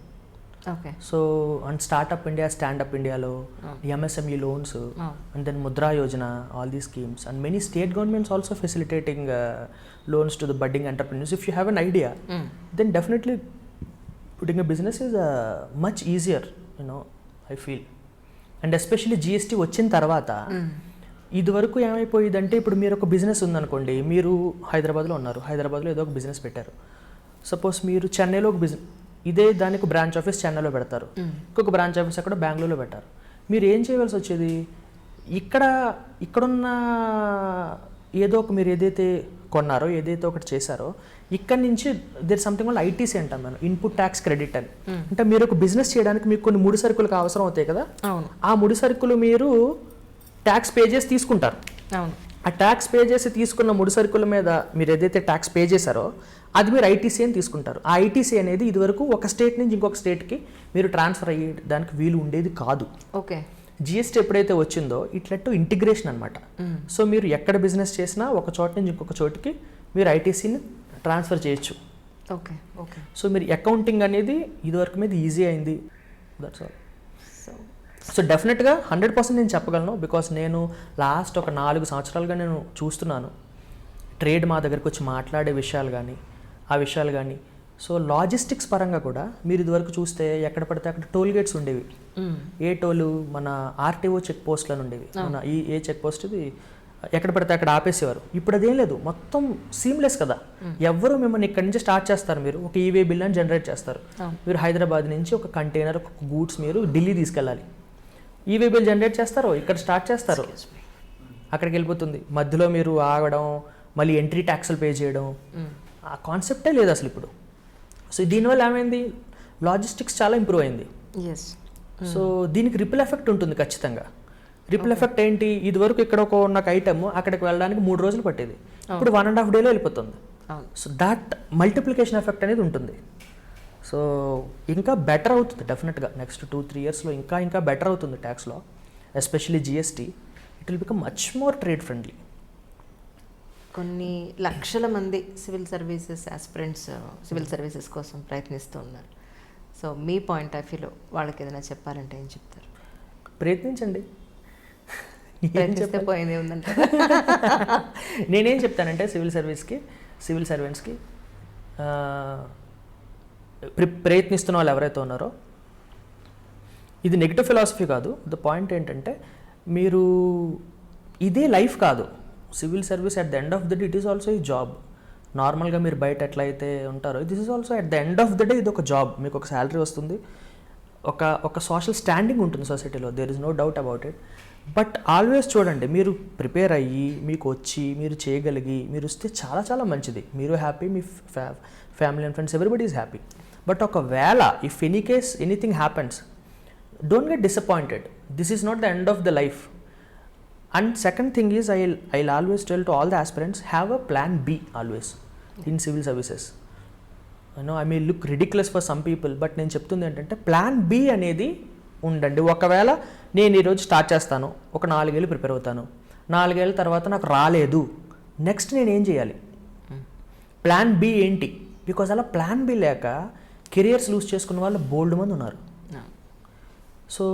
Okay. So and startup India, standup ఇండియాలో MSME loans, and then Mudra Yojana, all these schemes, and many state governments also facilitating loans to the budding entrepreneurs. If you have an idea, then definitely putting a business is much easier, I feel. And especially GST వచ్చిన తర్వాత ఇదివరకు ఏమైపోయిందంటే, ఇప్పుడు మీరు ఒక business ఉందనుకోండి, మీరు హైదరాబాద్లో ఉన్నారు, హైదరాబాద్లో ఏదో ఒక బిజినెస్ పెట్టారు. సపోజ్ మీరు చెన్నైలో ఒక బిజినెస్, ఇదే దానికి బ్రాంచ్ ఆఫీస్ చెన్నైలో పెడతారు, ఇంకొక బ్రాంచ్ ఆఫీస్ అక్కడ బెంగళూరులో పెట్టారు. మీరు ఏం చేయవలసి వచ్చేది, ఇక్కడున్న ఏదో ఒక మీరు ఏదైతే కొన్నారో, ఏదైతే ఒకటి చేశారో, ఇక్కడ నుంచి దేర్ సంథింగ్ వల్ల ఐటీసీ అంటాం మనం, ఇన్పుట్ ట్యాక్స్ క్రెడిట్ అని. అంటే మీరు ఒక బిజినెస్ చేయడానికి మీకు కొన్ని ముడి సరుకులకు అవసరం అవుతాయి కదా, ఆ ముడి సరుకులు మీరు ట్యాక్స్ పే చేసి తీసుకుంటారు. ఆ ట్యాక్స్ పే చేసి తీసుకున్న ముడి సరుకుల మీద మీరు ఏదైతే ట్యాక్స్ పే చేశారో అది మీరు ఐటీసీ అని తీసుకుంటారు. ఆ ఐటీసీ అనేది ఇదివరకు ఒక స్టేట్ నుంచి ఇంకొక స్టేట్కి మీరు ట్రాన్స్ఫర్ అయ్యేదానికి వీలు ఉండేది కాదు. ఓకే. జిఎస్టీ ఎప్పుడైతే వచ్చిందో ఇట్లట్టు ఇంటిగ్రేషన్ అనమాట. సో మీరు ఎక్కడ బిజినెస్ చేసినా ఒక చోట నుంచి ఇంకొక చోటుకి మీరు ఐటీసీని ట్రాన్స్ఫర్ చేయొచ్చు. Okay okay. సో మీరు అకౌంటింగ్ అనేది ఇదివరకు మీద ఈజీ అయింది, దట్స్ ఆల్. సో సో డెఫినెట్గా 100% నేను చెప్పగలను, బికాస్ నేను లాస్ట్ ఒక 4 సంవత్సరాలుగా నేను చూస్తున్నాను ట్రేడ్ మా దగ్గరకు వచ్చి మాట్లాడే విషయాలు కానీ ఆ విషయాలు కానీ. సో లాజిస్టిక్స్ పరంగా కూడా మీరు ఇదివరకు చూస్తే ఎక్కడ పడితే అక్కడ టోల్ గేట్స్ ఉండేవి. ఏ టోలు మన ఆర్టీఓ చెక్ పోస్ట్లను ఉండేవి, మన ఏ చెక్ పోస్ట్ ఇది ఎక్కడ పడితే అక్కడ ఆపేసేవారు. ఇప్పుడు అదేం లేదు, మొత్తం సీమ్లెస్ కదా. ఎవరు మిమ్మల్ని ఇక్కడి నుంచి స్టార్ట్ చేస్తారు, మీరు ఒక ఈవే బిల్ అని జనరేట్ చేస్తారు. మీరు హైదరాబాద్ నుంచి ఒక కంటైనర్ ఒక గూడ్స్ మీరు ఢిల్లీ తీసుకెళ్ళాలి, ఈవే బిల్ జనరేట్ చేస్తారు, ఇక్కడ స్టార్ట్ చేస్తారు, అక్కడికి వెళ్ళిపోతుంది. మధ్యలో మీరు ఆగడం, మళ్ళీ ఎంట్రీ ట్యాక్స్లు పే చేయడం, ఆ కాన్సెప్టే లేదు అసలు ఇప్పుడు. సో దీనివల్ల ఏమైంది, లాజిస్టిక్స్ చాలా ఇంప్రూవ్ అయింది. సో దీనికి రిపుల్ ఎఫెక్ట్ ఉంటుంది ఖచ్చితంగా. రిపుల్ ఎఫెక్ట్ ఏంటి, ఇదివరకు ఇక్కడ నాకు ఐటమ్ అక్కడికి వెళ్ళడానికి 3 రోజులు పట్టేది, ఇప్పుడు 1.5 డేలో వెళ్ళిపోతుంది. సో దాట్ మల్టిప్లికేషన్ ఎఫెక్ట్ అనేది ఉంటుంది. సో ఇంకా బెటర్ అవుతుంది డెఫినెట్గా నెక్స్ట్ 2-3 ఇయర్స్లో ఇంకా బెటర్ అవుతుంది ట్యాక్స్లో, especially GST. It will become much more trade friendly. కొన్ని లక్షల మంది civil services aspirants civil services కోసం ప్రయత్నిస్తూ ఉన్నారు. సో మీ పాయింట్ ఆఫ్ వ్యూలో వాళ్ళకి ఏదైనా చెప్పాలంటే ఏం చెప్తారు? ప్రయత్నించండి, ప్రయత్నిస్తే పోయింది ఉందంటే. నేనేం చెప్తానంటే సివిల్ సర్వెంట్స్కి ప్రయత్నిస్తున్న వాళ్ళు ఎవరైతే ఉన్నారో, ఇది నెగిటివ్ ఫిలాసఫీ కాదు. ద పాయింట్ ఏంటంటే మీరు ఇదే లైఫ్ కాదు. Civil service at the end of the day it is also ఈ జాబ్. నార్మల్గా మీరు బయట ఎట్లయితే ఉంటారో, this is also at the end of the day ఇది ఒక జాబ్. మీకు ఒక శాలరీ వస్తుంది, ఒక సోషల్ స్టాండింగ్ ఉంటుంది సొసైటీలో, there is no doubt about it. But always చూడండి, మీరు ప్రిపేర్ అయ్యి మీకు వచ్చి మీరు చేయగలిగి మీరు వస్తే చాలా చాలా మంచిది. మీరు హ్యాపీ, మీ family and friends everybody is happy. But ఒకవేళ if any case anything happens, don't get disappointed. This is not the end of the life. And second thing is, I'll always tell to all the aspirants, have a plan B always in civil services. I know I may look ridiculous for some people, but నేను చెప్తుంది ఏంటంటే plan B అనేది ఉండండి. ఒకవేళ నేను ఈరోజు start చేస్తాను, ఒక 4 ఏళ్ళు ప్రిపేర్ అవుతాను, 4 ఏళ్ళ తర్వాత నాకు రాలేదు, నెక్స్ట్ నేను ఏం చేయాలి, ప్లాన్ బి ఏంటి? బికాజ్ అలా ప్లాన్ బి లేక కెరియర్స్ లూజ్ చేసుకున్న వాళ్ళు బోల్డ్ మంది ఉన్నారు. సో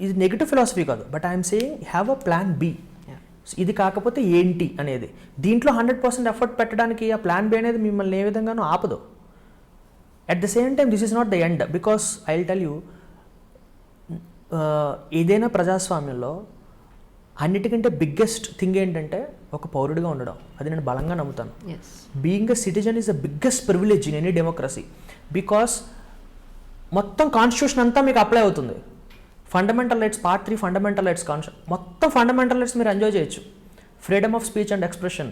ఇది నెగిటివ్ ఫిలాసఫీ కాదు, but I'm saying have a plan B. ఇది కాకపోతే ఏంటి అనేది, దీంట్లో 100% ఎఫర్ట్ పెట్టడానికి ఆ ప్లాన్ బి అనేది మిమ్మల్ని ఏ విధంగానూ ఆపదు. At the same time this is not the end, because I will tell you, ఏదైనా ప్రజాస్వామ్యంలో అన్నిటికంటే బిగ్గెస్ట్ థింగ్ ఏంటంటే ఒక పౌరుడిగా ఉండడం. అది నేను బలంగా నమ్ముతాను. Being a citizen is the biggest privilege in any democracy, because మొత్తం కాన్స్టిట్యూషన్ అంతా మీకు అప్లై అవుతుంది. Fundamental rights part 3 fundamental rights మొత్తం ఫండమెంటల్ రైట్స్ మీరు ఎంజాయ్ చేయొచ్చు. Freedom of speech and expression,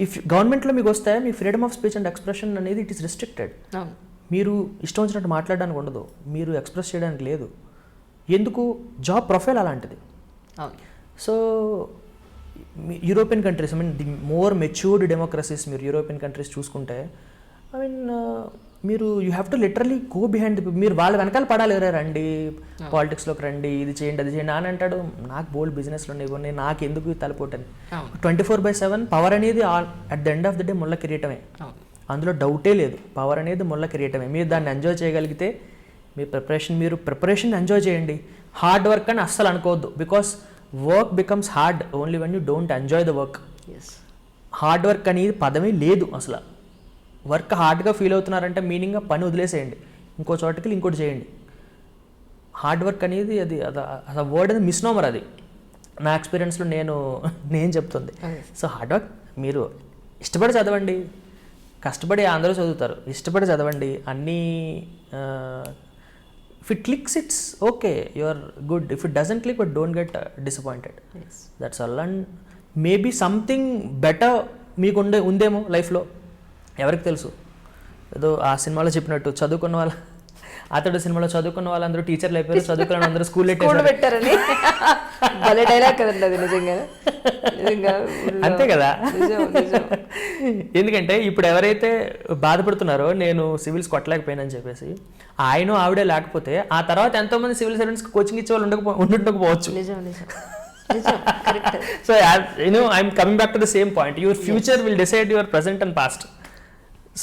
if గవర్నమెంట్లో మీకు వస్తే మీ freedom of speech and expression అనేది ఇట్ ఈస్ రిస్ట్రిక్టెడ్. మీరు ఇష్టం వచ్చినట్టు మాట్లాడడానికి ఉండదు, మీరు ఎక్స్ప్రెస్ చేయడానికి లేదు. ఎందుకు? జాబ్ ప్రొఫైల్ అలాంటిది. So European countries, I mean the more matured democracies, మీరు యూరోపియన్ కంట్రీస్ చూసుకుంటే, ఐ మీన్ మీరు you have to literally go behind the, మీరు వాళ్ళ వెనకాల పడాలి. రండి పాలిటిక్స్లోకి రండి, ఇది చేయండి అది చేయండి అని అంటాడు. నాకు బోల్డ్ బిజినెస్లో ఇవ్వండి, నాకు ఎందుకు తలపోటని. 24/7 పవర్ అనేది at the end of the day ముళ్ళ కిరీటమే, అందులో డౌటే లేదు. పవర్ అనేది ముళ్ళ కిరీటమే. మీరు దాన్ని ఎంజాయ్ చేయగలిగితే మీరు ప్రిపరేషన్ ఎంజాయ్ చేయండి. హార్డ్ వర్క్ అని అస్సలు అనుకోవద్దు, because work becomes hard only when you don't enjoy the work. Hard work అనేది పదమే లేదు అసలు. వర్క్ హార్డ్గా ఫీల్ అవుతున్నారంటే మీనింగ్గా పని వదిలేసేయండి, ఇంకో చోటకి ఇంకోటి చేయండి. హార్డ్ వర్క్ అనేది అది వర్డ్ అనేది మిస్నోమర్. అది నా ఎక్స్పీరియన్స్లో నేను చెప్తుంది. సో హార్డ్ వర్క్ మీరు ఇష్టపడి చదవండి, కష్టపడి అందరూ చదువుతారు, ఇష్టపడి చదవండి. అన్నీ if it clicks it's okay, you are good. If it doesn't click, but don't get disappointed. That's all. And maybe something better మీకు ఉందేమో లైఫ్లో, ఎవరికి తెలుసు. ఏదో ఆ సినిమాలో చెప్పినట్టు, చదువుకున్న వాళ్ళ అతడు సినిమాలో చదువుకున్న వాళ్ళందరూ టీచర్లు అయిపోయారు, చదువుకున్న అందరూ స్కూల్ పెట్టారని భలే డైలాగ్ కదండి అది. నిజంగా అంతే కదా. ఎందుకంటే ఇప్పుడు ఎవరైతే బాధపడుతున్నారో నేను సివిల్స్ కొట్టలేకపోయానని చెప్పేసి, ఆయన ఆవిడే లేకపోతే ఆ తర్వాత ఎంతోమంది సివిల్ సర్వెంట్స్కి కోచింగ్ ఇచ్చే వాళ్ళు ఉండకపోవచ్చు. Correct. So I'm coming back to the same point. Your future will decide your present and past.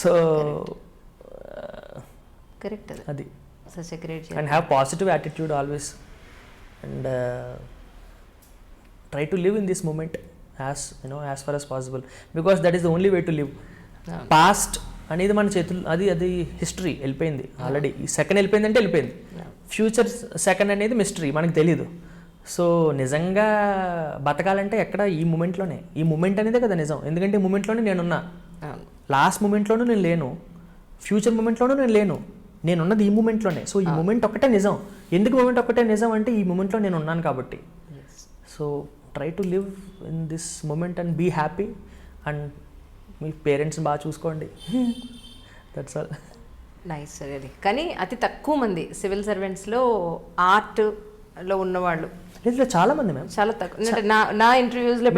So correct, అది. Such a great and have positive attitude always and try to live in this moment as far as possible, because that is the only way to live. Past అనేది మన చేతులు, అది history వెళ్ళిపోయింది already. ఈ second వెళ్ళిపోయిందంటే వెళ్ళిపోయింది. Future second అనేది mystery, మనకు తెలీదు. సో నిజంగా బతకాలంటే ఎక్కడ ఈ మూమెంట్లోనే, ఈ మూమెంట్ అనేదే కదా నిజం. ఎందుకంటే ఈ మూమెంట్లోనే నేనున్నా, లాస్ట్ మూమెంట్లోనూ నేను లేను, ఫ్యూచర్ మూమెంట్లోనూ నేను లేను, నేనున్నది ఈ మూమెంట్లోనే. సో ఈ మూమెంట్ ఒక్కటే నిజం. ఎందుకు మూమెంట్ ఒక్కటే నిజం అంటే ఈ మూమెంట్లో నేను ఉన్నాను కాబట్టి. So try to live in this moment and be happy and మీ పేరెంట్స్ని బాగా చూసుకోండి. That's all. నైస్ అది. కానీ అతి తక్కువ మంది సివిల్ సర్వెంట్స్లో ఆర్ట్లో ఉన్నవాళ్ళు లేదు, చాలా మంది మ్యామ్, చాలా తక్కువ. అంటే నా ఇంటర్వ్యూస్లో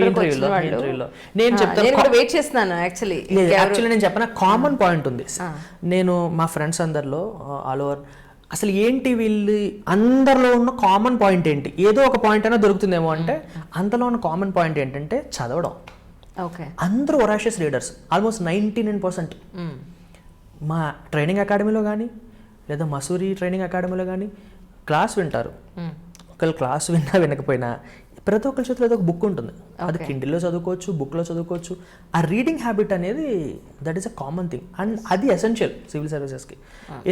నేను చెప్తాను, వెయిట్ చేస్తున్నాను యాక్చువల్లీ. నేను చెప్పిన కామన్ పాయింట్ ఉంది. నేను మా ఫ్రెండ్స్ అందరిలో ఆల్ ఓవర్ అసలు ఏంటి వీళ్ళు అందరిలో ఉన్న కామన్ పాయింట్ ఏంటి, ఏదో ఒక పాయింట్ అయినా దొరుకుతుందేమో అంటే అంతలో ఉన్న కామన్ పాయింట్ ఏంటంటే చదవడం. ఓకే, అందరూ ఒరాషియస్ రీడర్స్, ఆల్మోస్ట్ 99%. మా ట్రైనింగ్ అకాడమీలో కానీ లేదా మసూరి ట్రైనింగ్ అకాడమీలో కానీ క్లాస్ వింటారు. ఒకళ్ళు క్లాస్ విన్నా వినకపోయినా ప్రతి ఒక్కరి చేతిలో ఏదో ఒక బుక్ ఉంటుంది. అది కిండిల్లో చదువుకోవచ్చు, బుక్లో చదువుకోవచ్చు. ఆ రీడింగ్ హ్యాబిట్ అనేది that is a common thing and అది ఎసెన్షియల్ సివిల్ సర్వీసెస్కి.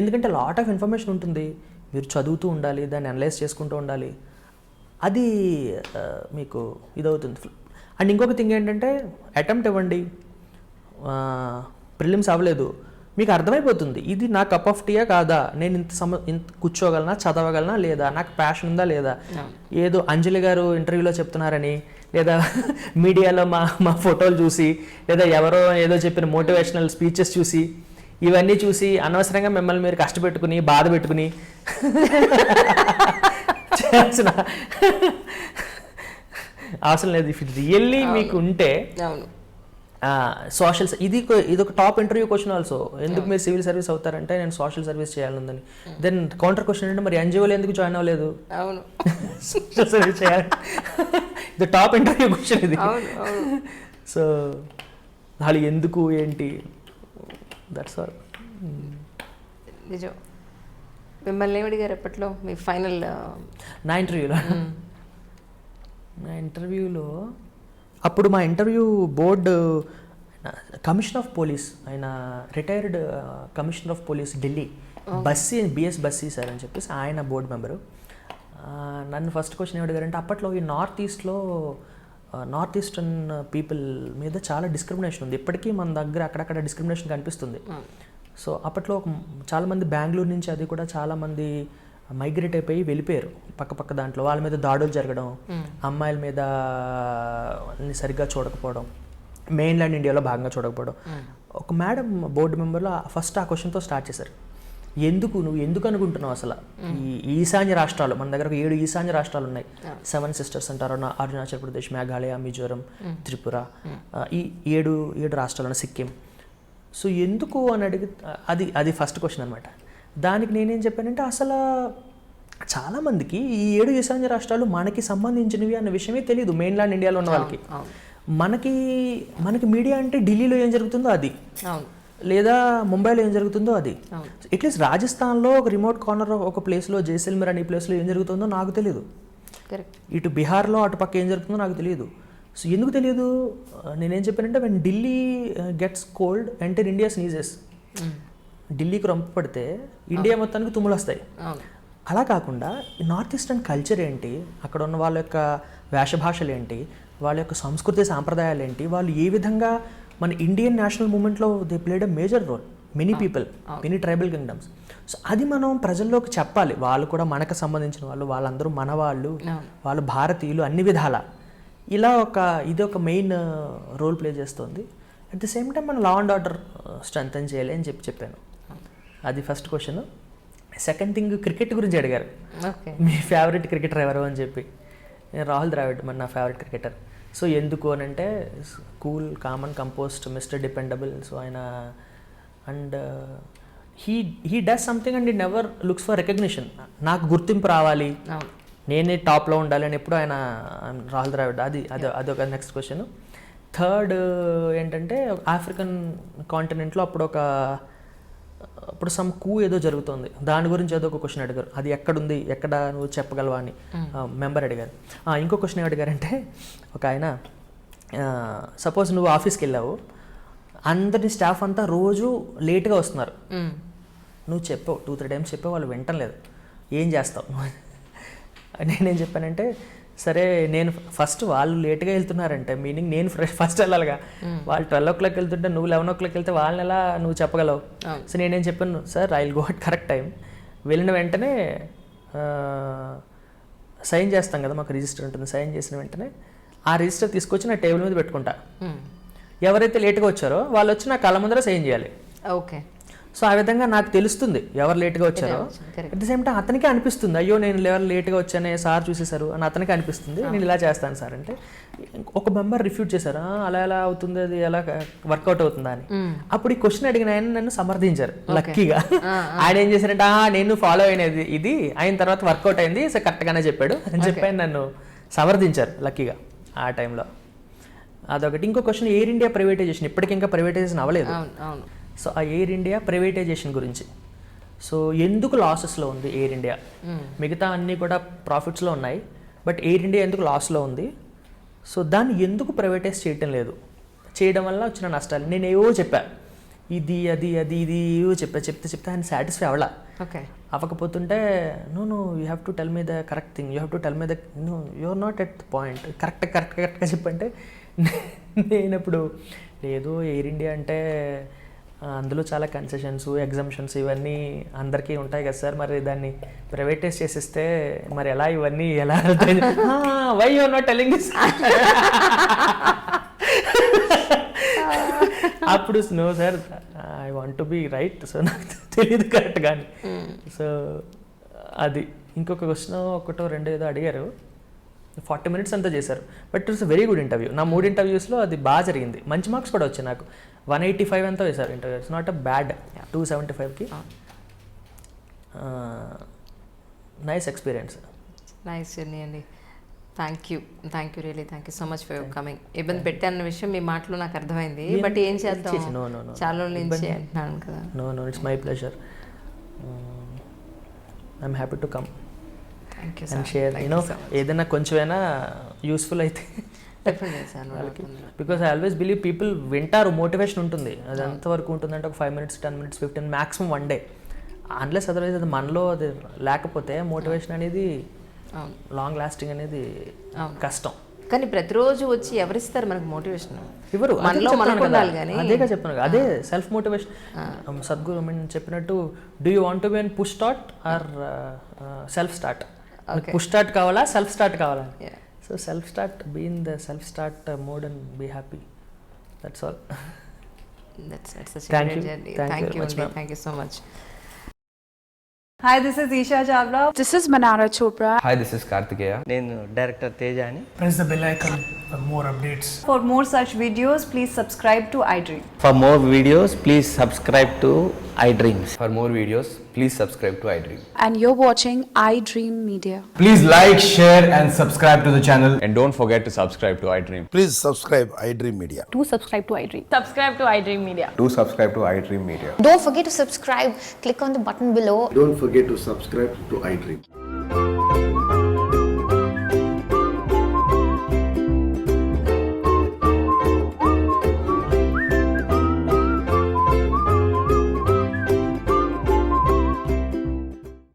ఎందుకంటే లాట్ ఆఫ్ ఇన్ఫర్మేషన్ ఉంటుంది, మీరు చదువుతూ ఉండాలి, దాన్ని అనలైజ్ చేసుకుంటూ ఉండాలి. అది మీకు ఇదవుతుంది. అండ్ ఇంకొక థింగ్ ఏంటంటే అటెంప్ట్ ఇవ్వండి, ప్రిలిమ్స్ అవ్వలేదు, మీకు అర్థమైపోతుంది ఇది నా కప్ ఆఫ్ టీయా కాదా, నేను ఇంత కూర్చోగలనా, చదవగలనా లేదా, నాకు ప్యాషన్ ఉందా లేదా. ఏదో అంజలి గారు ఇంటర్వ్యూలో చెప్తున్నారని లేదా మీడియాలో మా ఫోటోలు చూసి లేదా ఎవరో ఏదో చెప్పిన మోటివేషనల్ స్పీచెస్ చూసి ఇవన్నీ చూసి అనవసరంగా మిమ్మల్ని మీరు కష్టపెట్టుకుని బాధ పెట్టుకుని చేయాల్సిన అవసరం లేదు. ఇఫ్ రియల్లీ మీకు ఉంటే సోషల్, ఇది ఒక టాప్ ఇంటర్వ్యూ క్వశ్చన్ ఆల్సో. ఎందుకు మీరు సివిల్ సర్వీస్ అవుతారంటే నేను సోషల్ సర్వీస్ చేయాలందని. దెన్ కౌంటర్ క్వశ్చన్ అంటే మరి ఎన్జిఓలు ఎందుకు జాయిన్ అవ్వలేదు, సోషల్ సర్వీస్ చేయాలి. ఇది టాప్ ఇంటర్వ్యూ క్వశ్చన్ ఇది. సో వాళ్ళు ఎందుకు ఏంటి, దట్స్ ఆల్. నిజం. మిమ్మల్ని ఏమడిగారు ఎప్పట్లో మీ ఫైనల్? నా ఇంటర్వ్యూలో అప్పుడు మా interview board commissioner of police, ఆయన retired commissioner of police Delhi, Bassi BS Bassi sir అని చెప్పేసి ఆయన బోర్డు మెంబరు. నన్ను ఫస్ట్ క్వశ్చన్ ఏమడిగారంటే అప్పట్లో ఈ నార్త్ ఈస్టర్న్ పీపుల్ మీద చాలా డిస్క్రిమినేషన్ ఉంది, ఇప్పటికీ మన దగ్గర అక్కడక్కడ డిస్క్రిమినేషన్ కనిపిస్తుంది. సో అప్పట్లో చాలామంది బెంగళూరు నుంచి అది కూడా చాలామంది మైగ్రేట్ అయిపోయి వెళ్ళిపోయారు పక్క దాంట్లో. వాళ్ళ మీద దాడులు జరగడం, అమ్మాయిల మీద సరిగ్గా చూడకపోవడం, మెయిన్లాండ్ ఇండియాలో భాగంగా చూడకపోవడం. ఒక మేడం బోర్డు మెంబర్లో ఫస్ట్ ఆ క్వశ్చన్తో స్టార్ట్ చేశారు. నువ్వు ఎందుకు అనుకుంటున్నావు అసలు ఈ ఈశాన్య రాష్ట్రాలు, మన దగ్గర 7 ఈశాన్య రాష్ట్రాలు ఉన్నాయి, 7 సిస్టర్స్ అంటారు, అరుణాచల్ ప్రదేశ్, మేఘాలయ, మిజోరం, త్రిపుర, ఈ 7 రాష్ట్రాలు ఉన్నాయి, సిక్కిం. సో ఎందుకు అని అది ఫస్ట్ క్వశ్చన్ అనమాట. దానికి నేనేం చెప్పానంటే అసలు చాలామందికి ఈ 7 ఈశాన్య రాష్ట్రాలు మనకి సంబంధించినవి అన్న విషయమే తెలియదు మెయిన్లాండ్ ఇండియాలో ఉన్న వాళ్ళకి. మనకి మీడియా అంటే ఢిల్లీలో ఏం జరుగుతుందో అది, లేదా ముంబైలో ఏం జరుగుతుందో అది. అట్లీస్ట్ రాజస్థాన్లో ఒక రిమోట్ కార్నర్ ఒక ప్లేస్లో, జైసల్మేర్ అనే ప్లేస్లో ఏం జరుగుతుందో నాకు తెలియదు. ఇటు బీహార్లో అటుపక్క ఏం జరుగుతుందో నాకు తెలియదు. సో ఎందుకు తెలియదు, నేనేం చెప్పానంటే when Delhi gets cold enter India sneezes. ఢిల్లీకి రొంప పడితే ఇండియా మొత్తానికి తుమ్ములు వస్తాయి. అలా కాకుండా నార్త్ ఈస్టర్న్ కల్చర్ ఏంటి, అక్కడ ఉన్న వాళ్ళ యొక్క వేషభాషలు ఏంటి, వాళ్ళ యొక్క సంస్కృతి సాంప్రదాయాలు ఏంటి, వాళ్ళు ఏ విధంగా మన ఇండియన్ నేషనల్ మూమెంట్లో they played a major role, many people, many tribal kingdoms. So అది మనం ప్రజల్లోకి చెప్పాలి. వాళ్ళు కూడా మనకు సంబంధించిన వాళ్ళు, వాళ్ళందరూ మన వాళ్ళు భారతీయులు అన్ని విధాల. ఇలా ఇది ఒక మెయిన్ రోల్ ప్లే చేస్తుంది. అట్ ది సేమ్ టైం మన లా అండ్ ఆర్డర్ స్ట్రెంథెన్ చేయాలి అని చెప్పాను. అది first question. Second thing, cricket గురించి అడిగారు. మీ ఫేవరెట్ క్రికెటర్ ఎవరు అని చెప్పి. నేను రాహుల్ ద్రావిడ్ నా ఫేవరెట్ క్రికెటర్. సో ఎందుకు అని అంటే cool, common, composed, mister dependable. So ఆయన and he does something and he never looks for recognition. నాకు గుర్తింపు రావాలి, నేనే టాప్లో ఉండాలి అని ఎప్పుడు ఆయన రాహుల్ ద్రావిడ్. అదొక నెక్స్ట్ క్వశ్చన్. థర్డ్ ఏంటంటే ఆఫ్రికన్ కాంటినెంట్లో అప్పుడు సమ్ కూ ఏదో జరుగుతుంది, దాని గురించి ఏదో ఒక క్వశ్చన్ అడిగారు, అది ఎక్కడుంది, ఎక్కడ నువ్వు చెప్పగలవా అని మెంబర్ అడిగారు. ఇంకో క్వశ్చన్ అడిగారంటే ఒక ఆయన, సపోజ్ నువ్వు ఆఫీస్కి వెళ్ళావు, అందరి స్టాఫ్ అంతా రోజు లేట్గా వస్తున్నారు, నువ్వు చెప్పావు 2-3 టైమ్స్ చెప్పావు, వాళ్ళు వింటలేదు, ఏం చేస్తావు? నేనేం చెప్పానంటే, సరే నేను ఫస్ట్ వాళ్ళు లేట్గా వెళ్తున్నారంటే మీనింగ్ నేను ఫస్ట్ వెళ్ళాలిగా, వాళ్ళు 12 o'clock వెళ్తుంటే నువ్వు 11 o'clock వెళ్తే వాళ్ళని ఎలా నువ్వు చెప్పగలవు? సో నేనేం చెప్పాను, sir I will go at correct time, వెళ్ళిన వెంటనే సైన్ చేస్తాం కదా, మాకు రిజిస్టర్ ఉంటుంది, సైన్ చేసిన వెంటనే ఆ రిజిస్టర్ తీసుకొచ్చి నా టేబుల్ మీద పెట్టుకుంటా, ఎవరైతే లేట్గా వచ్చారో వాళ్ళు వచ్చి నా కళ్ళ ముందర సైన్ చేయాలి. ఓకే. సో ఆ విధంగా నాకు తెలుస్తుంది ఎవరు లేట్గా వచ్చారో. అట్ ది సేమ్ టైం అతనికి అనిపిస్తుంది, అయ్యో నేను ఎవరు లేట్గా వచ్చానే సార్ చూసేశారు అని అతనికి అనిపిస్తుంది, నేను ఇలా చేస్తాను సార్ అంటే. ఒక మెంబర్ రిఫ్యూట్ చేశారు, అలా ఎలా అవుతుంది, అది ఎలా వర్కౌట్ అవుతుందా అని. అప్పుడు ఈ క్వశ్చన్ అడిగిన ఆయన నన్ను సమర్థించారు లక్కీగా. ఆయన ఏం చేశారంటే, నేను ఫాలో అయినది ఇది, అయిన తర్వాత వర్కౌట్ అయింది, సో కరెక్ట్గానే చెప్పాడు అని చెప్పి ఆయన నన్ను సమర్థించారు లక్కీగా ఆ టైంలో. అదొకటి. ఇంకో క్వశ్చన్, ఎయిర్ ఇండియా ప్రైవేటైజేషన్, ఇప్పటికి ఇంకా ప్రైవేటైజేషన్ అవ్వలేదు. సో ఆ ఎయిర్ ఇండియా ప్రైవేటైజేషన్ గురించి, సో ఎందుకు లాసెస్లో ఉంది ఎయిర్ ఇండియా? మిగతా అన్నీ కూడా ప్రాఫిట్స్లో ఉన్నాయి, బట్ ఎయిర్ ఇండియా ఎందుకు లాస్లో ఉంది? సో దాన్ని ఎందుకు ప్రైవేటైజ్ చేయటం లేదు, చేయడం వల్ల వచ్చిన నష్టాలు నేను ఏవో చెప్పా, ఇది అది అది ఇది ఏవో చెప్తే ఆయన సాటిస్ఫై అవ్వాల. ఓకే. అవ్వకపోతుంటే no you have to tell me the correct thing, you have to tell me the you are not at the point, కరెక్ట్గా చెప్పంటే నేను ఇప్పుడు లేదు, ఎయిర్ ఇండియా అంటే అందులో చాలా కన్సెషన్స్, ఎగ్జంప్షన్స్ ఇవన్నీ అందరికీ ఉంటాయి కదా సార్, మరి దాన్ని ప్రైవేటైజ్ చేసేస్తే మరి ఎలా ఇవన్నీ ఎలా why you are not telling this? అప్పుడు no sir I want to be right, so నాకు తెలియదు కరెక్ట్ కానీ. సో అది. ఇంకొక క్వశ్చన్ ఒకటో రెండో ఏదో అడిగారు, 40 minutes అంతా చేశారు, but it's very good interview. నా 3 interviews అది బాగా జరిగింది, మంచి మార్క్స్ కూడా వచ్చాయి నాకు. 185 ఎంతో వేశారు interview, it's not a bad. 275కి నైస్ ఎక్స్పీరియన్స్, నైస్ జర్నీ అండి. Thank you really thank you so much for your coming. ఇబ్బంది పెట్టాన్న విషయం మీ మాటలో నాకు అర్థమైంది, బట్ ఏం చేద్దాం, చాలా రోజుల నుంచి అంటున్నాను కదా. No it's my pleasure, I'm happy to come and share, ఏదైనా కొంచెమైనా యూస్ఫుల్ అయితే వాళ్ళకి. Because I always believe people వింటారు, మోటివేషన్ ఉంటుంది, అది ఎంతవరకు ఉంటుందంటే ఒక 5 minutes 10 minutes 15 maximum 1 day, unless otherwise అది మనలో అది లేకపోతే మోటివేషన్ అనేది లాంగ్ లాస్టింగ్ అనేది కష్టం. కానీ ప్రతిరోజు వచ్చి ఎవరిస్తారు మనకు మోటివేషన్? ఎవరు? మనలో మనకు ఉండాలి కానీ. అదేగా చెప్పాను, అదే సెల్ఫ్ మోటివేషన్. సద్గురు చెప్పినట్టు, do you want to be an push start or self start? Push start కావాలా, సెల్ఫ్ స్టార్ట్ కావాలా? So self start, be in the self start mode and be happy, that's all. That's such a great journey. Thank you so much. Hi, this is Isha Chavla. This is Manara Chopra. Hi, this is Kartikeya. నేను director Teja అని. Press the bell icon for more updates. For more such videos, please subscribe to iDream. For more videos, please subscribe to iDreams. For more videos, please subscribe to iDream. And you're watching iDream Media. Please like, share and subscribe to the channel. And don't forget to subscribe to iDream. Please subscribe iDream Media. Do subscribe to iDream. Subscribe to iDream Media. Do subscribe to iDream Media. Don't forget to subscribe. Click on the button below. Don't forget to subscribe to iDream.